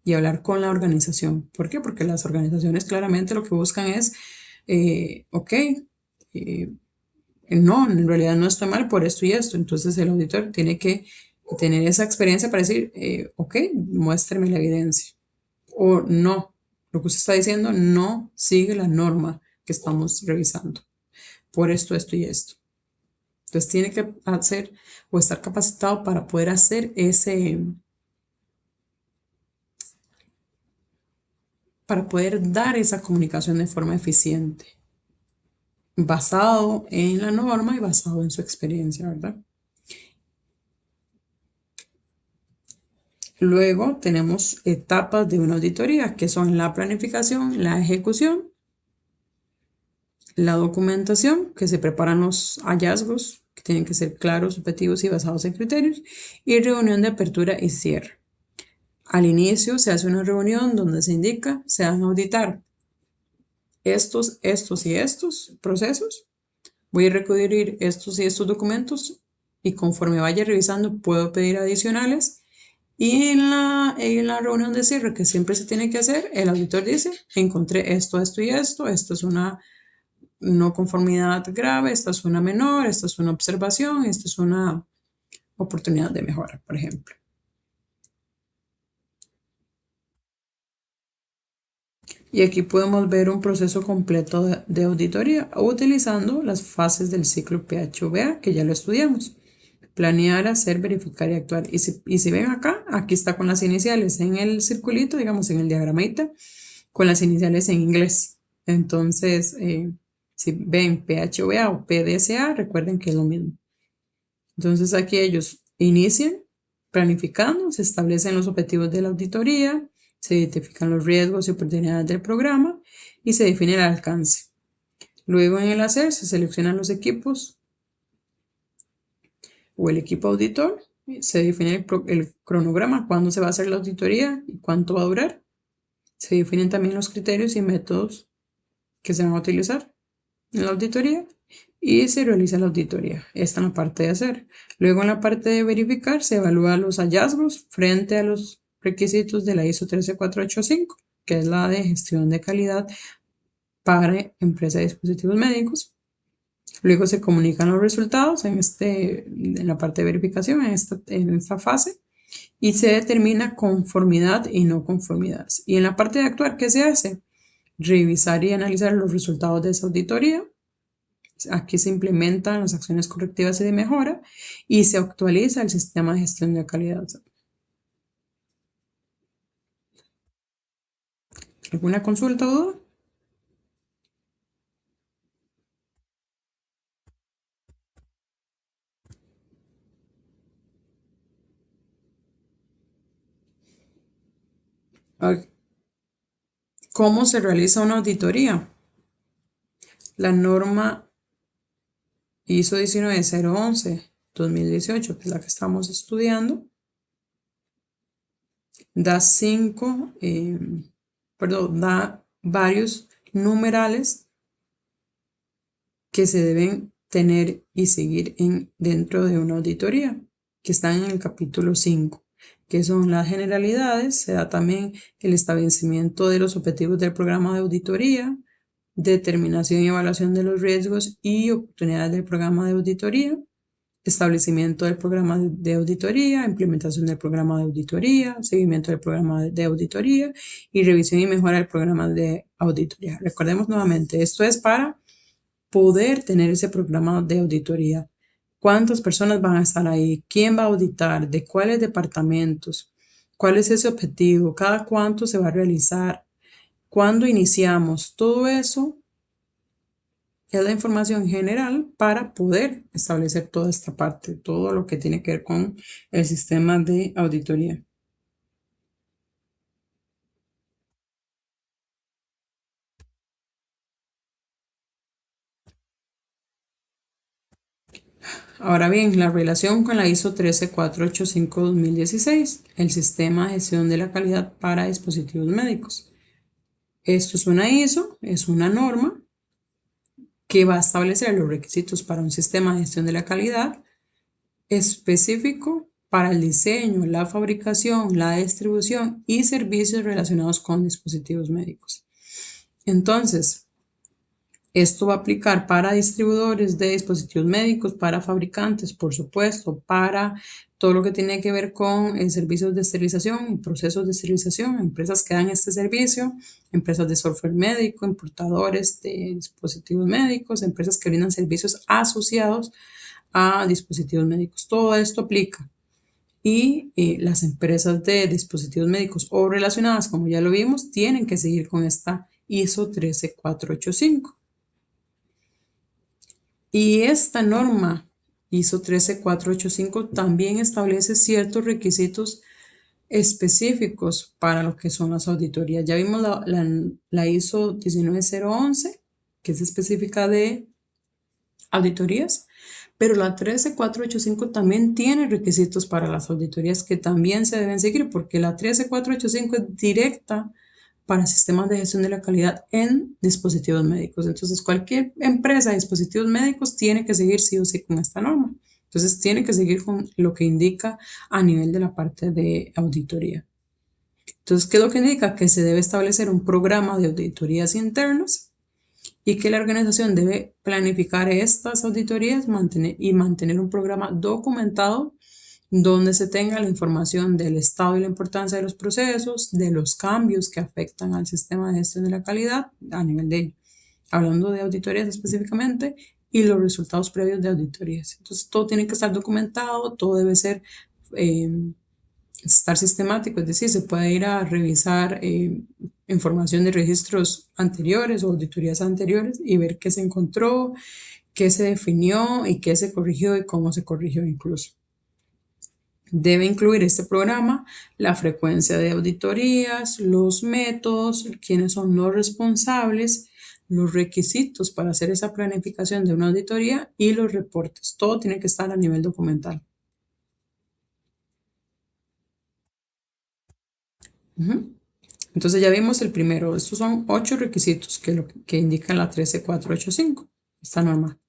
Y hablar con la organización. ¿Por qué? Porque las organizaciones claramente lo que buscan es, ok, no, en realidad no estoy mal por esto y esto. Entonces el auditor tiene que tener esa experiencia para decir, ok, muéstrame la evidencia. O no, lo que usted está diciendo no sigue la norma que estamos revisando por esto, esto y esto. Entonces tiene que hacer o estar capacitado para poder hacer para poder dar esa comunicación de forma eficiente, basado en la norma y basado en su experiencia, ¿verdad? Luego tenemos etapas de una auditoría, que son la planificación, la ejecución, la documentación, que se preparan los hallazgos que tienen que ser claros, objetivos y basados en criterios, y reunión de apertura y cierre. Al inicio se hace una reunión donde se indica, se van a auditar estos y estos procesos. Voy a requerir estos y estos documentos y conforme vaya revisando puedo pedir adicionales. Y en la reunión de cierre que siempre se tiene que hacer, el auditor dice, encontré esto y esto es una no conformidad grave, esta es una menor, esta es una observación, esta es una oportunidad de mejora, por ejemplo. Y aquí podemos ver un proceso completo de auditoría utilizando las fases del ciclo PHVA que ya lo estudiamos. Planear, hacer, verificar y actuar. Y si ven acá, aquí está con las iniciales en el circulito, digamos en el diagramita, con las iniciales en inglés. Entonces, si ven PHVA o PDSA, recuerden que es lo mismo. Entonces aquí ellos inician planificando, se establecen los objetivos de la auditoría, se identifican los riesgos y oportunidades del programa y se define el alcance. Luego en el hacer se seleccionan los equipos o el equipo auditor, se define el cronograma, cuándo se va a hacer la auditoría y cuánto va a durar. Se definen también los criterios y métodos que se van a utilizar en la auditoría y se realiza la auditoría. Esta en la parte de hacer. Luego en la parte de verificar se evalúan los hallazgos frente a los requisitos de la ISO 13485, que es la de gestión de calidad para empresas de dispositivos médicos. Luego se comunican los resultados en la parte de verificación, en esta fase, y se determina conformidad y no conformidad. Y en la parte de actuar, ¿qué se hace? Revisar y analizar los resultados de esa auditoría. Aquí se implementan las acciones correctivas y de mejora y se actualiza el sistema de gestión de calidad. ¿Alguna consulta o duda? ¿Cómo se realiza una auditoría? La norma ISO 19011-2018, que es la que estamos estudiando, da varios numerales que se deben tener y seguir dentro de una auditoría, que están en el capítulo 5, que son las generalidades. Se da también el establecimiento de los objetivos del programa de auditoría, determinación y evaluación de los riesgos y oportunidades del programa de auditoría, establecimiento del programa de auditoría, implementación del programa de auditoría, seguimiento del programa de auditoría y revisión y mejora del programa de auditoría. Recordemos nuevamente, esto es para poder tener ese programa de auditoría. ¿Cuántas personas van a estar ahí? ¿Quién va a auditar? ¿De cuáles departamentos? ¿Cuál es ese objetivo? ¿Cada cuánto se va a realizar? ¿Cuándo iniciamos? Todo eso es la información general para poder establecer toda esta parte, todo lo que tiene que ver con el sistema de auditoría. Ahora bien, la relación con la ISO 13485-2016, el sistema de gestión de la calidad para dispositivos médicos. Esto es una ISO, es una norma que va a establecer los requisitos para un sistema de gestión de la calidad específico para el diseño, la fabricación, la distribución y servicios relacionados con dispositivos médicos. Entonces, esto va a aplicar para distribuidores de dispositivos médicos, para fabricantes, por supuesto, para todo lo que tiene que ver con servicios de esterilización y procesos de esterilización, empresas que dan este servicio, empresas de software médico, importadores de dispositivos médicos, empresas que brindan servicios asociados a dispositivos médicos. Todo esto aplica. Y las empresas de dispositivos médicos o relacionadas, como ya lo vimos, tienen que seguir con esta ISO 13485. Y esta norma ISO 13485 también establece ciertos requisitos específicos para lo que son las auditorías. Ya vimos la ISO 19011, que es específica de auditorías, Pero la 13485 también tiene requisitos para las auditorías que también se deben seguir, porque la 13485 es directa para sistemas de gestión de la calidad en dispositivos médicos. Entonces, cualquier empresa de dispositivos médicos tiene que seguir sí o sí con esta norma. Entonces, tiene que seguir con lo que indica a nivel de la parte de auditoría. Entonces, ¿qué es lo que indica? Que se debe establecer un programa de auditorías internas y que la organización debe planificar estas auditorías y mantener un programa documentado donde se tenga la información del estado y la importancia de los procesos, de los cambios que afectan al sistema de gestión de la calidad a nivel de, hablando de auditorías específicamente, y los resultados previos de auditorías. Entonces, todo tiene que estar documentado, todo debe ser estar sistemático, es decir, se puede ir a revisar información de registros anteriores o auditorías anteriores y ver qué se encontró, qué se definió y qué se corrigió y cómo se corrigió incluso. Debe incluir este programa la frecuencia de auditorías, los métodos, quiénes son los responsables, los requisitos para hacer esa planificación de una auditoría y los reportes. Todo tiene que estar a nivel documental. Entonces ya vimos el primero. Estos son 8 requisitos que indican la 13485, esta norma.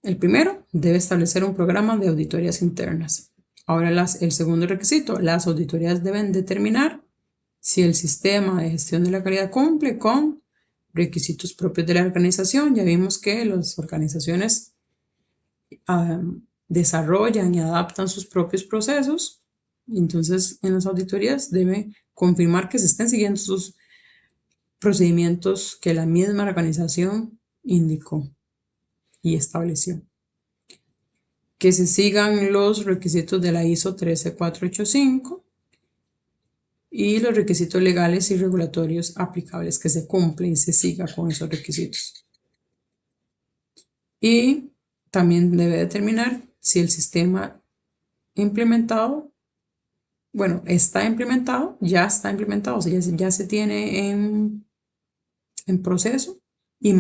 El primero, debe establecer un programa de auditorías internas. Ahora el segundo requisito, las auditorías deben determinar si el sistema de gestión de la calidad cumple con requisitos propios de la organización. Ya vimos que las organizaciones desarrollan y adaptan sus propios procesos. Entonces, en las auditorías debe confirmar que se estén siguiendo sus procedimientos que la misma organización indicó y estableció. Que se sigan los requisitos de la ISO 13485 y los requisitos legales y regulatorios aplicables, que se cumplen y se siga con esos requisitos. Y también debe determinar si el sistema implementado, bueno, está implementado, ya está implementado, o sea, ya se tiene en proceso y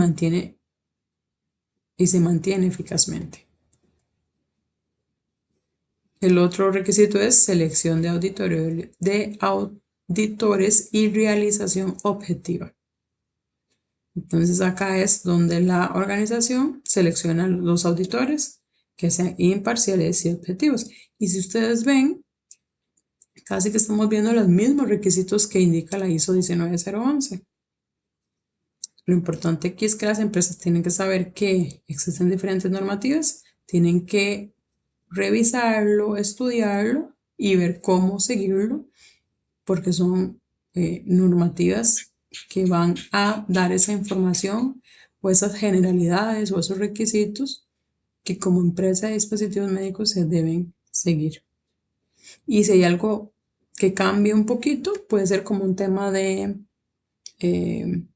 se mantiene eficazmente. El otro requisito es selección de auditores y realización objetiva. Entonces acá es donde la organización selecciona los auditores que sean imparciales y objetivos. Y si ustedes ven, casi que estamos viendo los mismos requisitos que indica la ISO 19011. Lo importante aquí es que las empresas tienen que saber que existen diferentes normativas, tienen que revisarlo, estudiarlo y ver cómo seguirlo, porque son normativas que van a dar esa información o esas generalidades o esos requisitos que como empresa de dispositivos médicos se deben seguir. Y si hay algo que cambie un poquito, puede ser como un tema de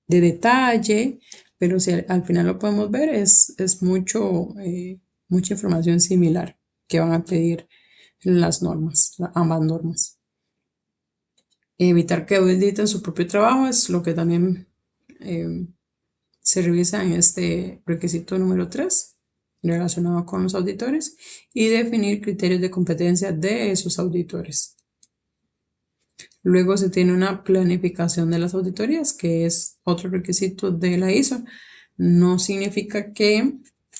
detalle, pero si al final lo podemos ver, es mucha información similar que van a pedir las normas, ambas normas. Evitar que auditen su propio trabajo es lo que también se revisa en este requisito número 3, relacionado con los auditores, y definir criterios de competencia de esos auditores. Luego se tiene una planificación de las auditorías, que es otro requisito de la ISO. No significa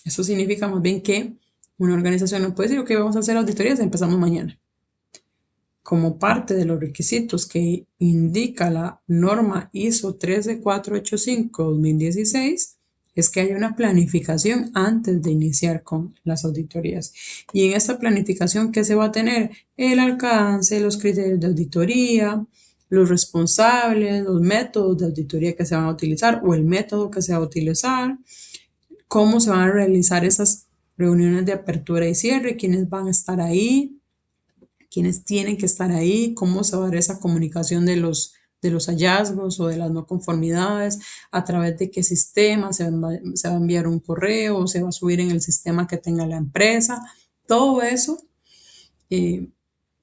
eso significa más bien que una organización no puede decir, ok, vamos a hacer auditorías, empezamos mañana. Como parte de los requisitos que indica la norma ISO 13485-2016, es que haya una planificación antes de iniciar con las auditorías. Y en esta planificación, ¿qué se va a tener? El alcance, los criterios de auditoría, los responsables, los métodos de auditoría que se van a utilizar o el método que se va a utilizar, cómo se van a realizar esas reuniones de apertura y cierre, quiénes van a estar ahí, quiénes tienen que estar ahí, cómo se va a dar esa comunicación de los hallazgos o de las no conformidades, a través de qué sistema se va a enviar un correo o se va a subir en el sistema que tenga la empresa. Todo eso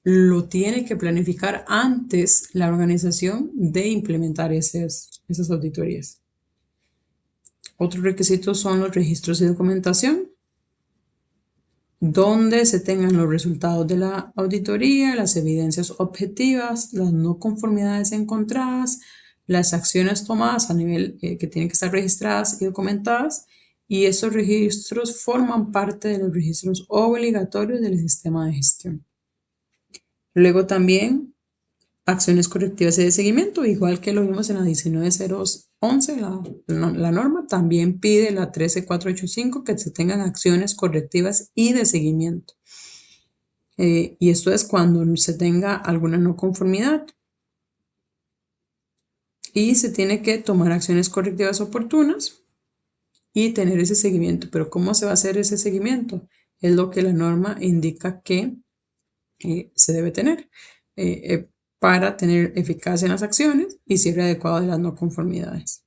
lo tiene que planificar antes la organización de implementar esas auditorías. Otros requisitos son los registros y documentación. donde se tengan los resultados de la auditoría, las evidencias objetivas, las no conformidades encontradas, las acciones tomadas a nivel que tienen que estar registradas y documentadas, y esos registros forman parte de los registros obligatorios del sistema de gestión. Luego también acciones correctivas y de seguimiento, igual que lo vimos en la 19.011, la norma también pide la 13.485 que se tengan acciones correctivas y de seguimiento. Y esto es cuando se tenga alguna no conformidad. Y se tiene que tomar acciones correctivas oportunas y tener ese seguimiento. Pero ¿cómo se va a hacer ese seguimiento? Es lo que la norma indica que se debe tener para tener eficacia en las acciones y cierre adecuado de las no conformidades.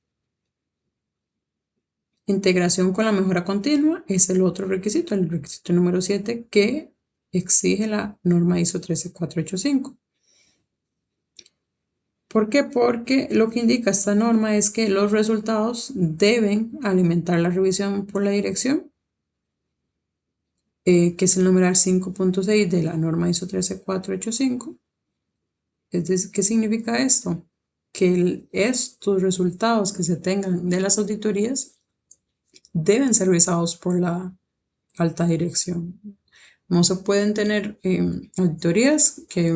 Integración con la mejora continua es el otro requisito, el requisito número 7 que exige la norma ISO 13485. ¿Por qué? Porque lo que indica esta norma es que los resultados deben alimentar la revisión por la dirección, que es el numeral 5.6 de la norma ISO 13485. ¿Qué significa esto? Que estos resultados que se tengan de las auditorías deben ser revisados por la alta dirección. No se pueden tener auditorías que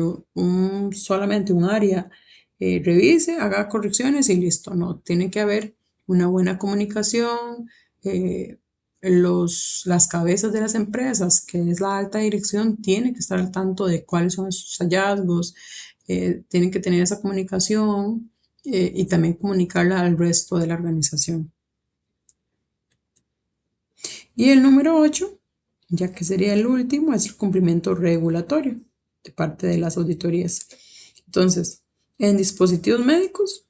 solamente un área revise, haga correcciones y listo. No, tiene que haber una buena comunicación. Las cabezas de las empresas, que es la alta dirección, tienen que estar al tanto de cuáles son sus hallazgos, tienen que tener esa comunicación y también comunicarla al resto de la organización. Y el número 8, ya que sería el último, es el cumplimiento regulatorio de parte de las auditorías. Entonces, en dispositivos médicos,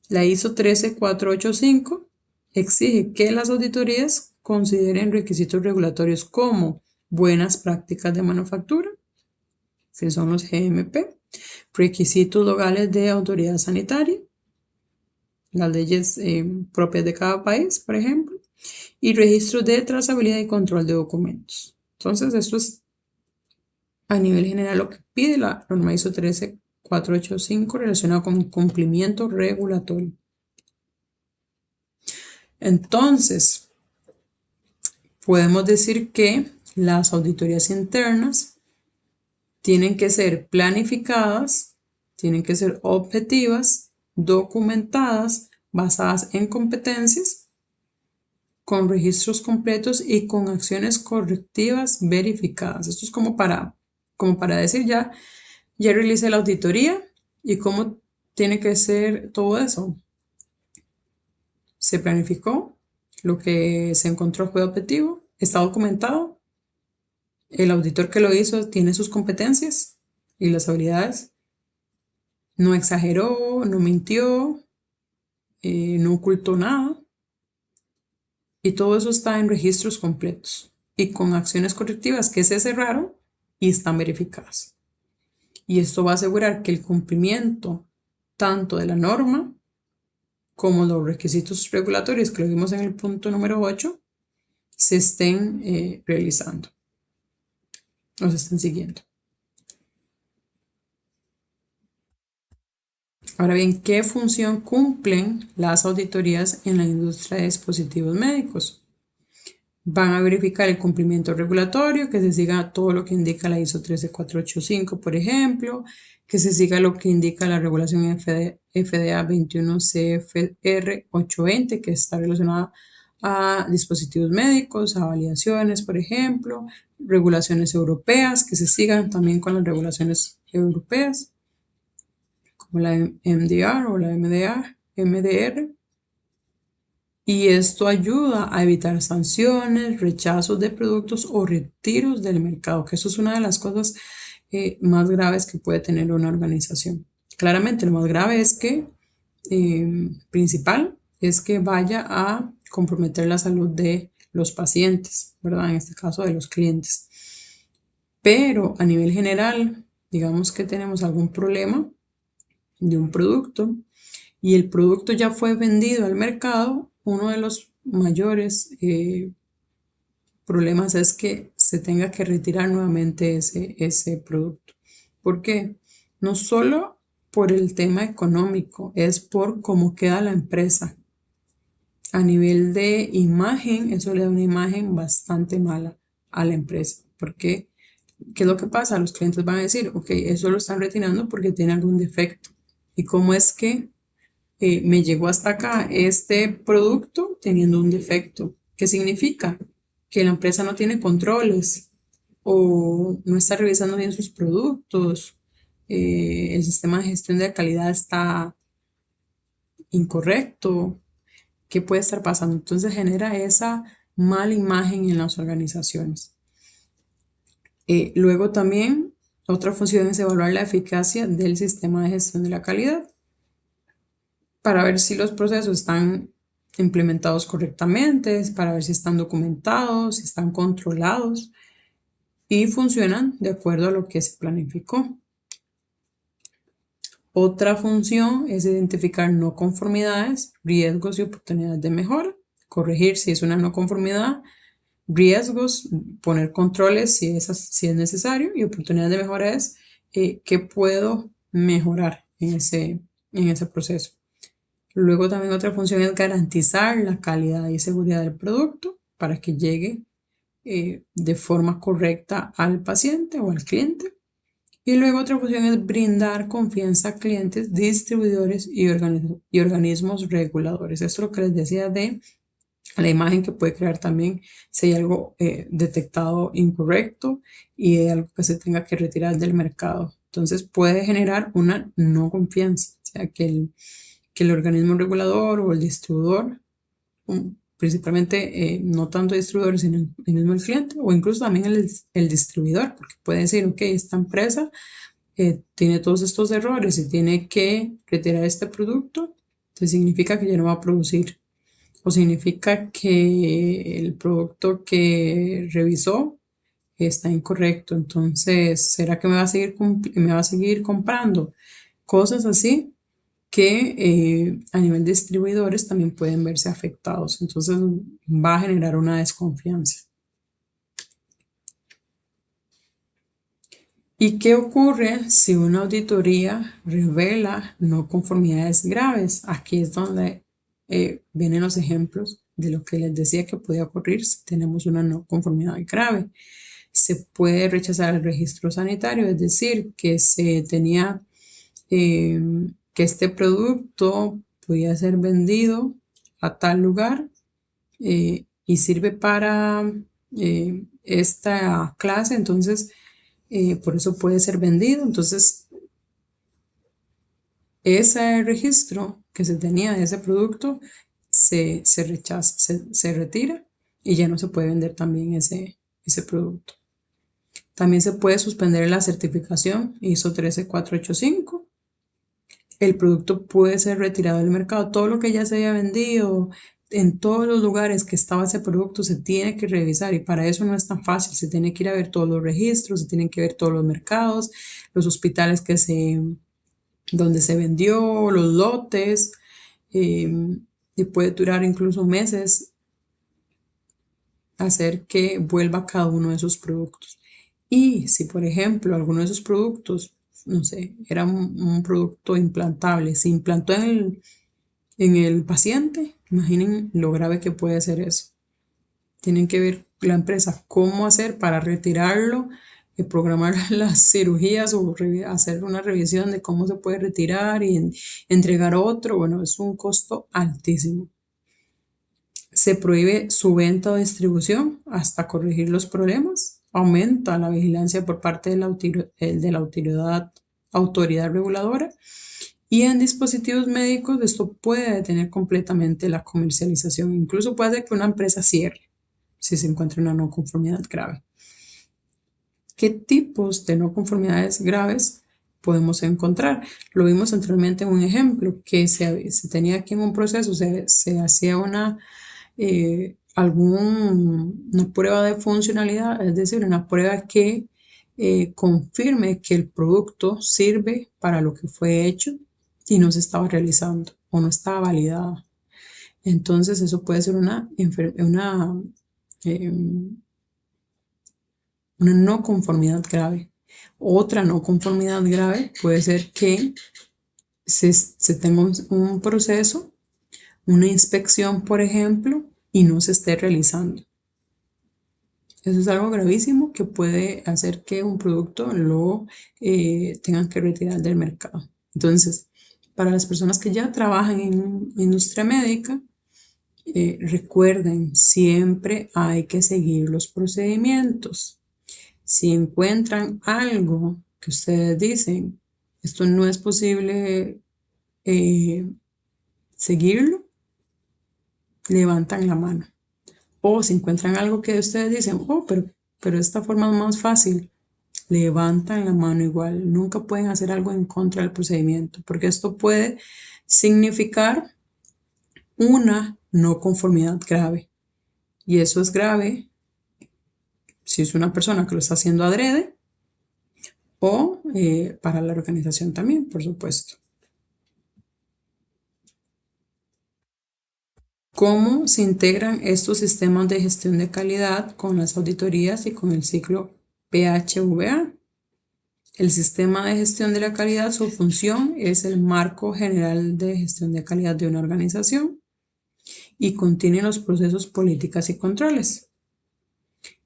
la ISO 13485 exige que las auditorías consideren requisitos regulatorios como buenas prácticas de manufactura, que son los GMP, requisitos locales de autoridad sanitaria, las leyes propias de cada país, por ejemplo, y registros de trazabilidad y control de documentos. Entonces, esto es a nivel general lo que pide la norma ISO 13485 relacionado con cumplimiento regulatorio. Entonces, podemos decir que las auditorías internas tienen que ser planificadas, tienen que ser objetivas, documentadas, basadas en competencias, con registros completos y con acciones correctivas verificadas. Esto es como para decir ya realicé la auditoría y cómo tiene que ser todo eso. Se planificó, lo que se encontró fue objetivo, está documentado, el auditor que lo hizo tiene sus competencias y las habilidades, no exageró, no mintió, no ocultó nada, y todo eso está en registros completos y con acciones correctivas que se cerraron y están verificadas. Y esto va a asegurar que el cumplimiento tanto de la norma como los requisitos regulatorios que lo vimos en el punto número 8 se estén realizando o se estén siguiendo. Ahora bien, ¿qué función cumplen las auditorías en la industria de dispositivos médicos? Van a verificar el cumplimiento regulatorio, que se siga todo lo que indica la ISO 13485, por ejemplo, que se siga lo que indica la regulación FDA 21 CFR 820, que está relacionada a dispositivos médicos, a validaciones, por ejemplo, regulaciones europeas, que se sigan también con las regulaciones europeas, como la MDR o la MDR. Y esto ayuda a evitar sanciones, rechazos de productos o retiros del mercado, que eso es una de las cosas más graves que puede tener una organización. Claramente, lo más grave es que, principal, es que vaya a comprometer la salud de los pacientes, ¿verdad? En este caso de los clientes. Pero a nivel general, digamos que tenemos algún problema de un producto y el producto ya fue vendido al mercado, uno de los mayores problemas es que se tenga que retirar nuevamente ese producto. ¿Por qué? No solo por el tema económico, es por cómo queda la empresa. A nivel de imagen, eso le da una imagen bastante mala a la empresa. Porque, ¿qué es lo que pasa? Los clientes van a decir, ok, eso lo están retirando porque tiene algún defecto. ¿Y cómo es que me llegó hasta acá este producto teniendo un defecto? ¿Qué significa? Que la empresa no tiene controles o no está revisando bien sus productos, el sistema de gestión de calidad está incorrecto. ¿Qué puede estar pasando? Entonces genera esa mala imagen en las organizaciones. Luego también, otra función es evaluar la eficacia del sistema de gestión de la calidad para ver si los procesos están implementados correctamente, para ver si están documentados, si están controlados y funcionan de acuerdo a lo que se planificó. Otra función es identificar no conformidades, riesgos y oportunidades de mejora, corregir si es una no conformidad, riesgos, poner controles si es necesario, y oportunidades de mejora es qué puedo mejorar en ese proceso. Luego también otra función es garantizar la calidad y seguridad del producto para que llegue de forma correcta al paciente o al cliente. Y luego otra función es brindar confianza a clientes, distribuidores y organismos reguladores. Esto es lo que les decía de la imagen que puede crear también si hay algo detectado incorrecto y hay algo que se tenga que retirar del mercado. Entonces puede generar una no confianza, o sea, que el organismo regulador o el distribuidor, principalmente no tanto el distribuidor, sino el mismo el cliente o incluso también el distribuidor, porque puede decir, ok, esta empresa tiene todos estos errores y tiene que retirar este producto, entonces significa que ya no va a producir o significa que el producto que revisó está incorrecto. Entonces, ¿será que me va a seguir comprando? Cosas así que a nivel de distribuidores también pueden verse afectados. Entonces, va a generar una desconfianza. ¿Y qué ocurre si una auditoría revela no conformidades graves? Aquí es donde vienen los ejemplos de lo que les decía que puede ocurrir si tenemos una no conformidad grave. Se puede rechazar el registro sanitario, es decir, que se tenía que este producto podía ser vendido a tal lugar y sirve para esta clase, entonces por eso puede ser vendido. Entonces, ese registro que se tenía de ese producto se rechaza, se retira y ya no se puede vender también ese producto. También se puede suspender la certificación ISO 13485. El producto puede ser retirado del mercado. Todo lo que ya se había vendido, en todos los lugares que estaba ese producto, se tiene que revisar y para eso no es tan fácil. Se tiene que ir a ver todos los registros, se tienen que ver todos los mercados, los hospitales donde se vendió, los lotes, y puede durar incluso meses hacer que vuelva cada uno de esos productos. Y si, por ejemplo, alguno de esos productos, no sé, era un producto implantable, se implantó en el paciente, imaginen lo grave que puede ser eso. Tienen que ver la empresa cómo hacer para retirarlo, programar las cirugías o hacer una revisión de cómo se puede retirar y entregar otro. Bueno, es un costo altísimo. Se prohíbe su venta o distribución hasta corregir los problemas. Aumenta la vigilancia por parte de la autoridad reguladora. Y en dispositivos médicos esto puede detener completamente la comercialización. Incluso puede hacer que una empresa cierre si se encuentra una no conformidad grave. ¿Qué tipos de no conformidades graves podemos encontrar? Lo vimos anteriormente en un ejemplo que se tenía aquí en un proceso, se hacía una prueba de funcionalidad, es decir, una prueba que confirme que el producto sirve para lo que fue hecho y no se estaba realizando o no estaba validada. Entonces eso puede ser una una no conformidad grave. Otra no conformidad grave puede ser que se tenga un proceso, una inspección, por ejemplo, y no se esté realizando. Eso es algo gravísimo que puede hacer que un producto lo tengan que retirar del mercado. Entonces, para las personas que ya trabajan en industria médica, recuerden, siempre hay que seguir los procedimientos. Si encuentran algo que ustedes dicen, esto no es posible seguirlo, levantan la mano. O si encuentran algo que ustedes dicen, oh, pero esta forma es más fácil, levantan la mano igual. Nunca pueden hacer algo en contra del procedimiento, porque esto puede significar una no conformidad grave. Y eso es grave si es una persona que lo está haciendo adrede o para la organización también, por supuesto. ¿Cómo se integran estos sistemas de gestión de calidad con las auditorías y con el ciclo PHVA? El sistema de gestión de la calidad, su función es el marco general de gestión de calidad de una organización y contiene los procesos, políticas y controles.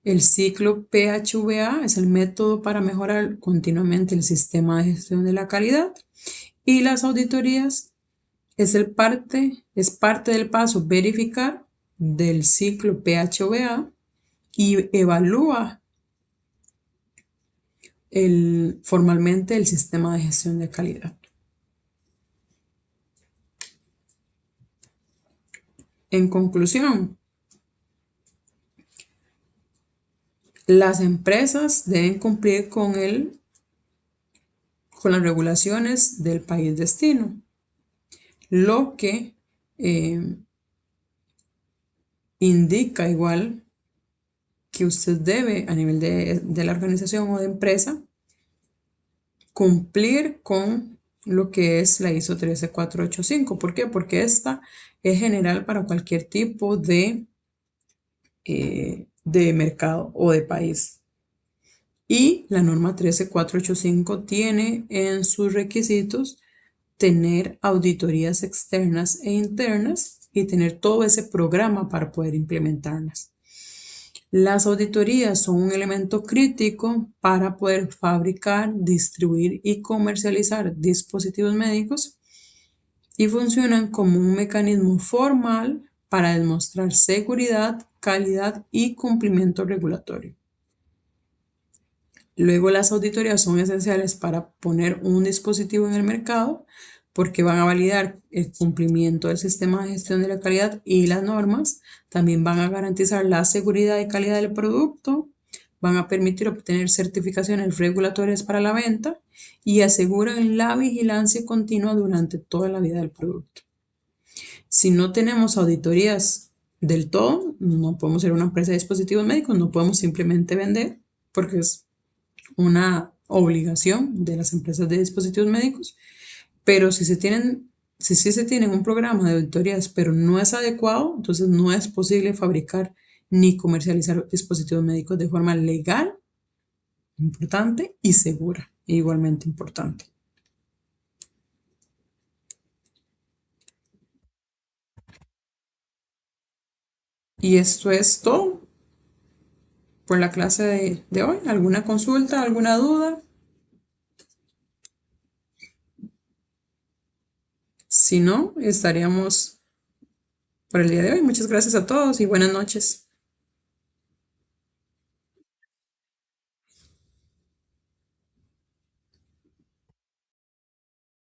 El ciclo PHVA es el método para mejorar continuamente el sistema de gestión de la calidad y las auditorías es parte del paso verificar del ciclo PHVA y evalúa formalmente el sistema de gestión de calidad. En conclusión, las empresas deben cumplir con las regulaciones del país destino, lo que indica igual que usted debe, a nivel de la organización o de empresa, cumplir con lo que es la ISO 13485. ¿Por qué? Porque esta es general para cualquier tipo de mercado o de país. Y la norma 13485 tiene en sus requisitos tener auditorías externas e internas y tener todo ese programa para poder implementarlas. Las auditorías son un elemento crítico para poder fabricar, distribuir y comercializar dispositivos médicos y funcionan como un mecanismo formal para demostrar seguridad, calidad y cumplimiento regulatorio. Luego, las auditorías son esenciales para poner un dispositivo en el mercado porque van a validar el cumplimiento del sistema de gestión de la calidad y las normas. También van a garantizar la seguridad y calidad del producto, van a permitir obtener certificaciones regulatorias para la venta y aseguran la vigilancia continua durante toda la vida del producto. Si no tenemos auditorías del todo, no podemos ser una empresa de dispositivos médicos, no podemos simplemente vender porque es una obligación de las empresas de dispositivos médicos, pero si sí se tienen un programa de auditorías, pero no es adecuado, entonces no es posible fabricar ni comercializar dispositivos médicos de forma legal, importante y segura, igualmente importante. Y esto es todo por la clase de hoy. ¿Alguna consulta, alguna duda? Si no, estaríamos por el día de hoy. Muchas gracias a todos y buenas noches.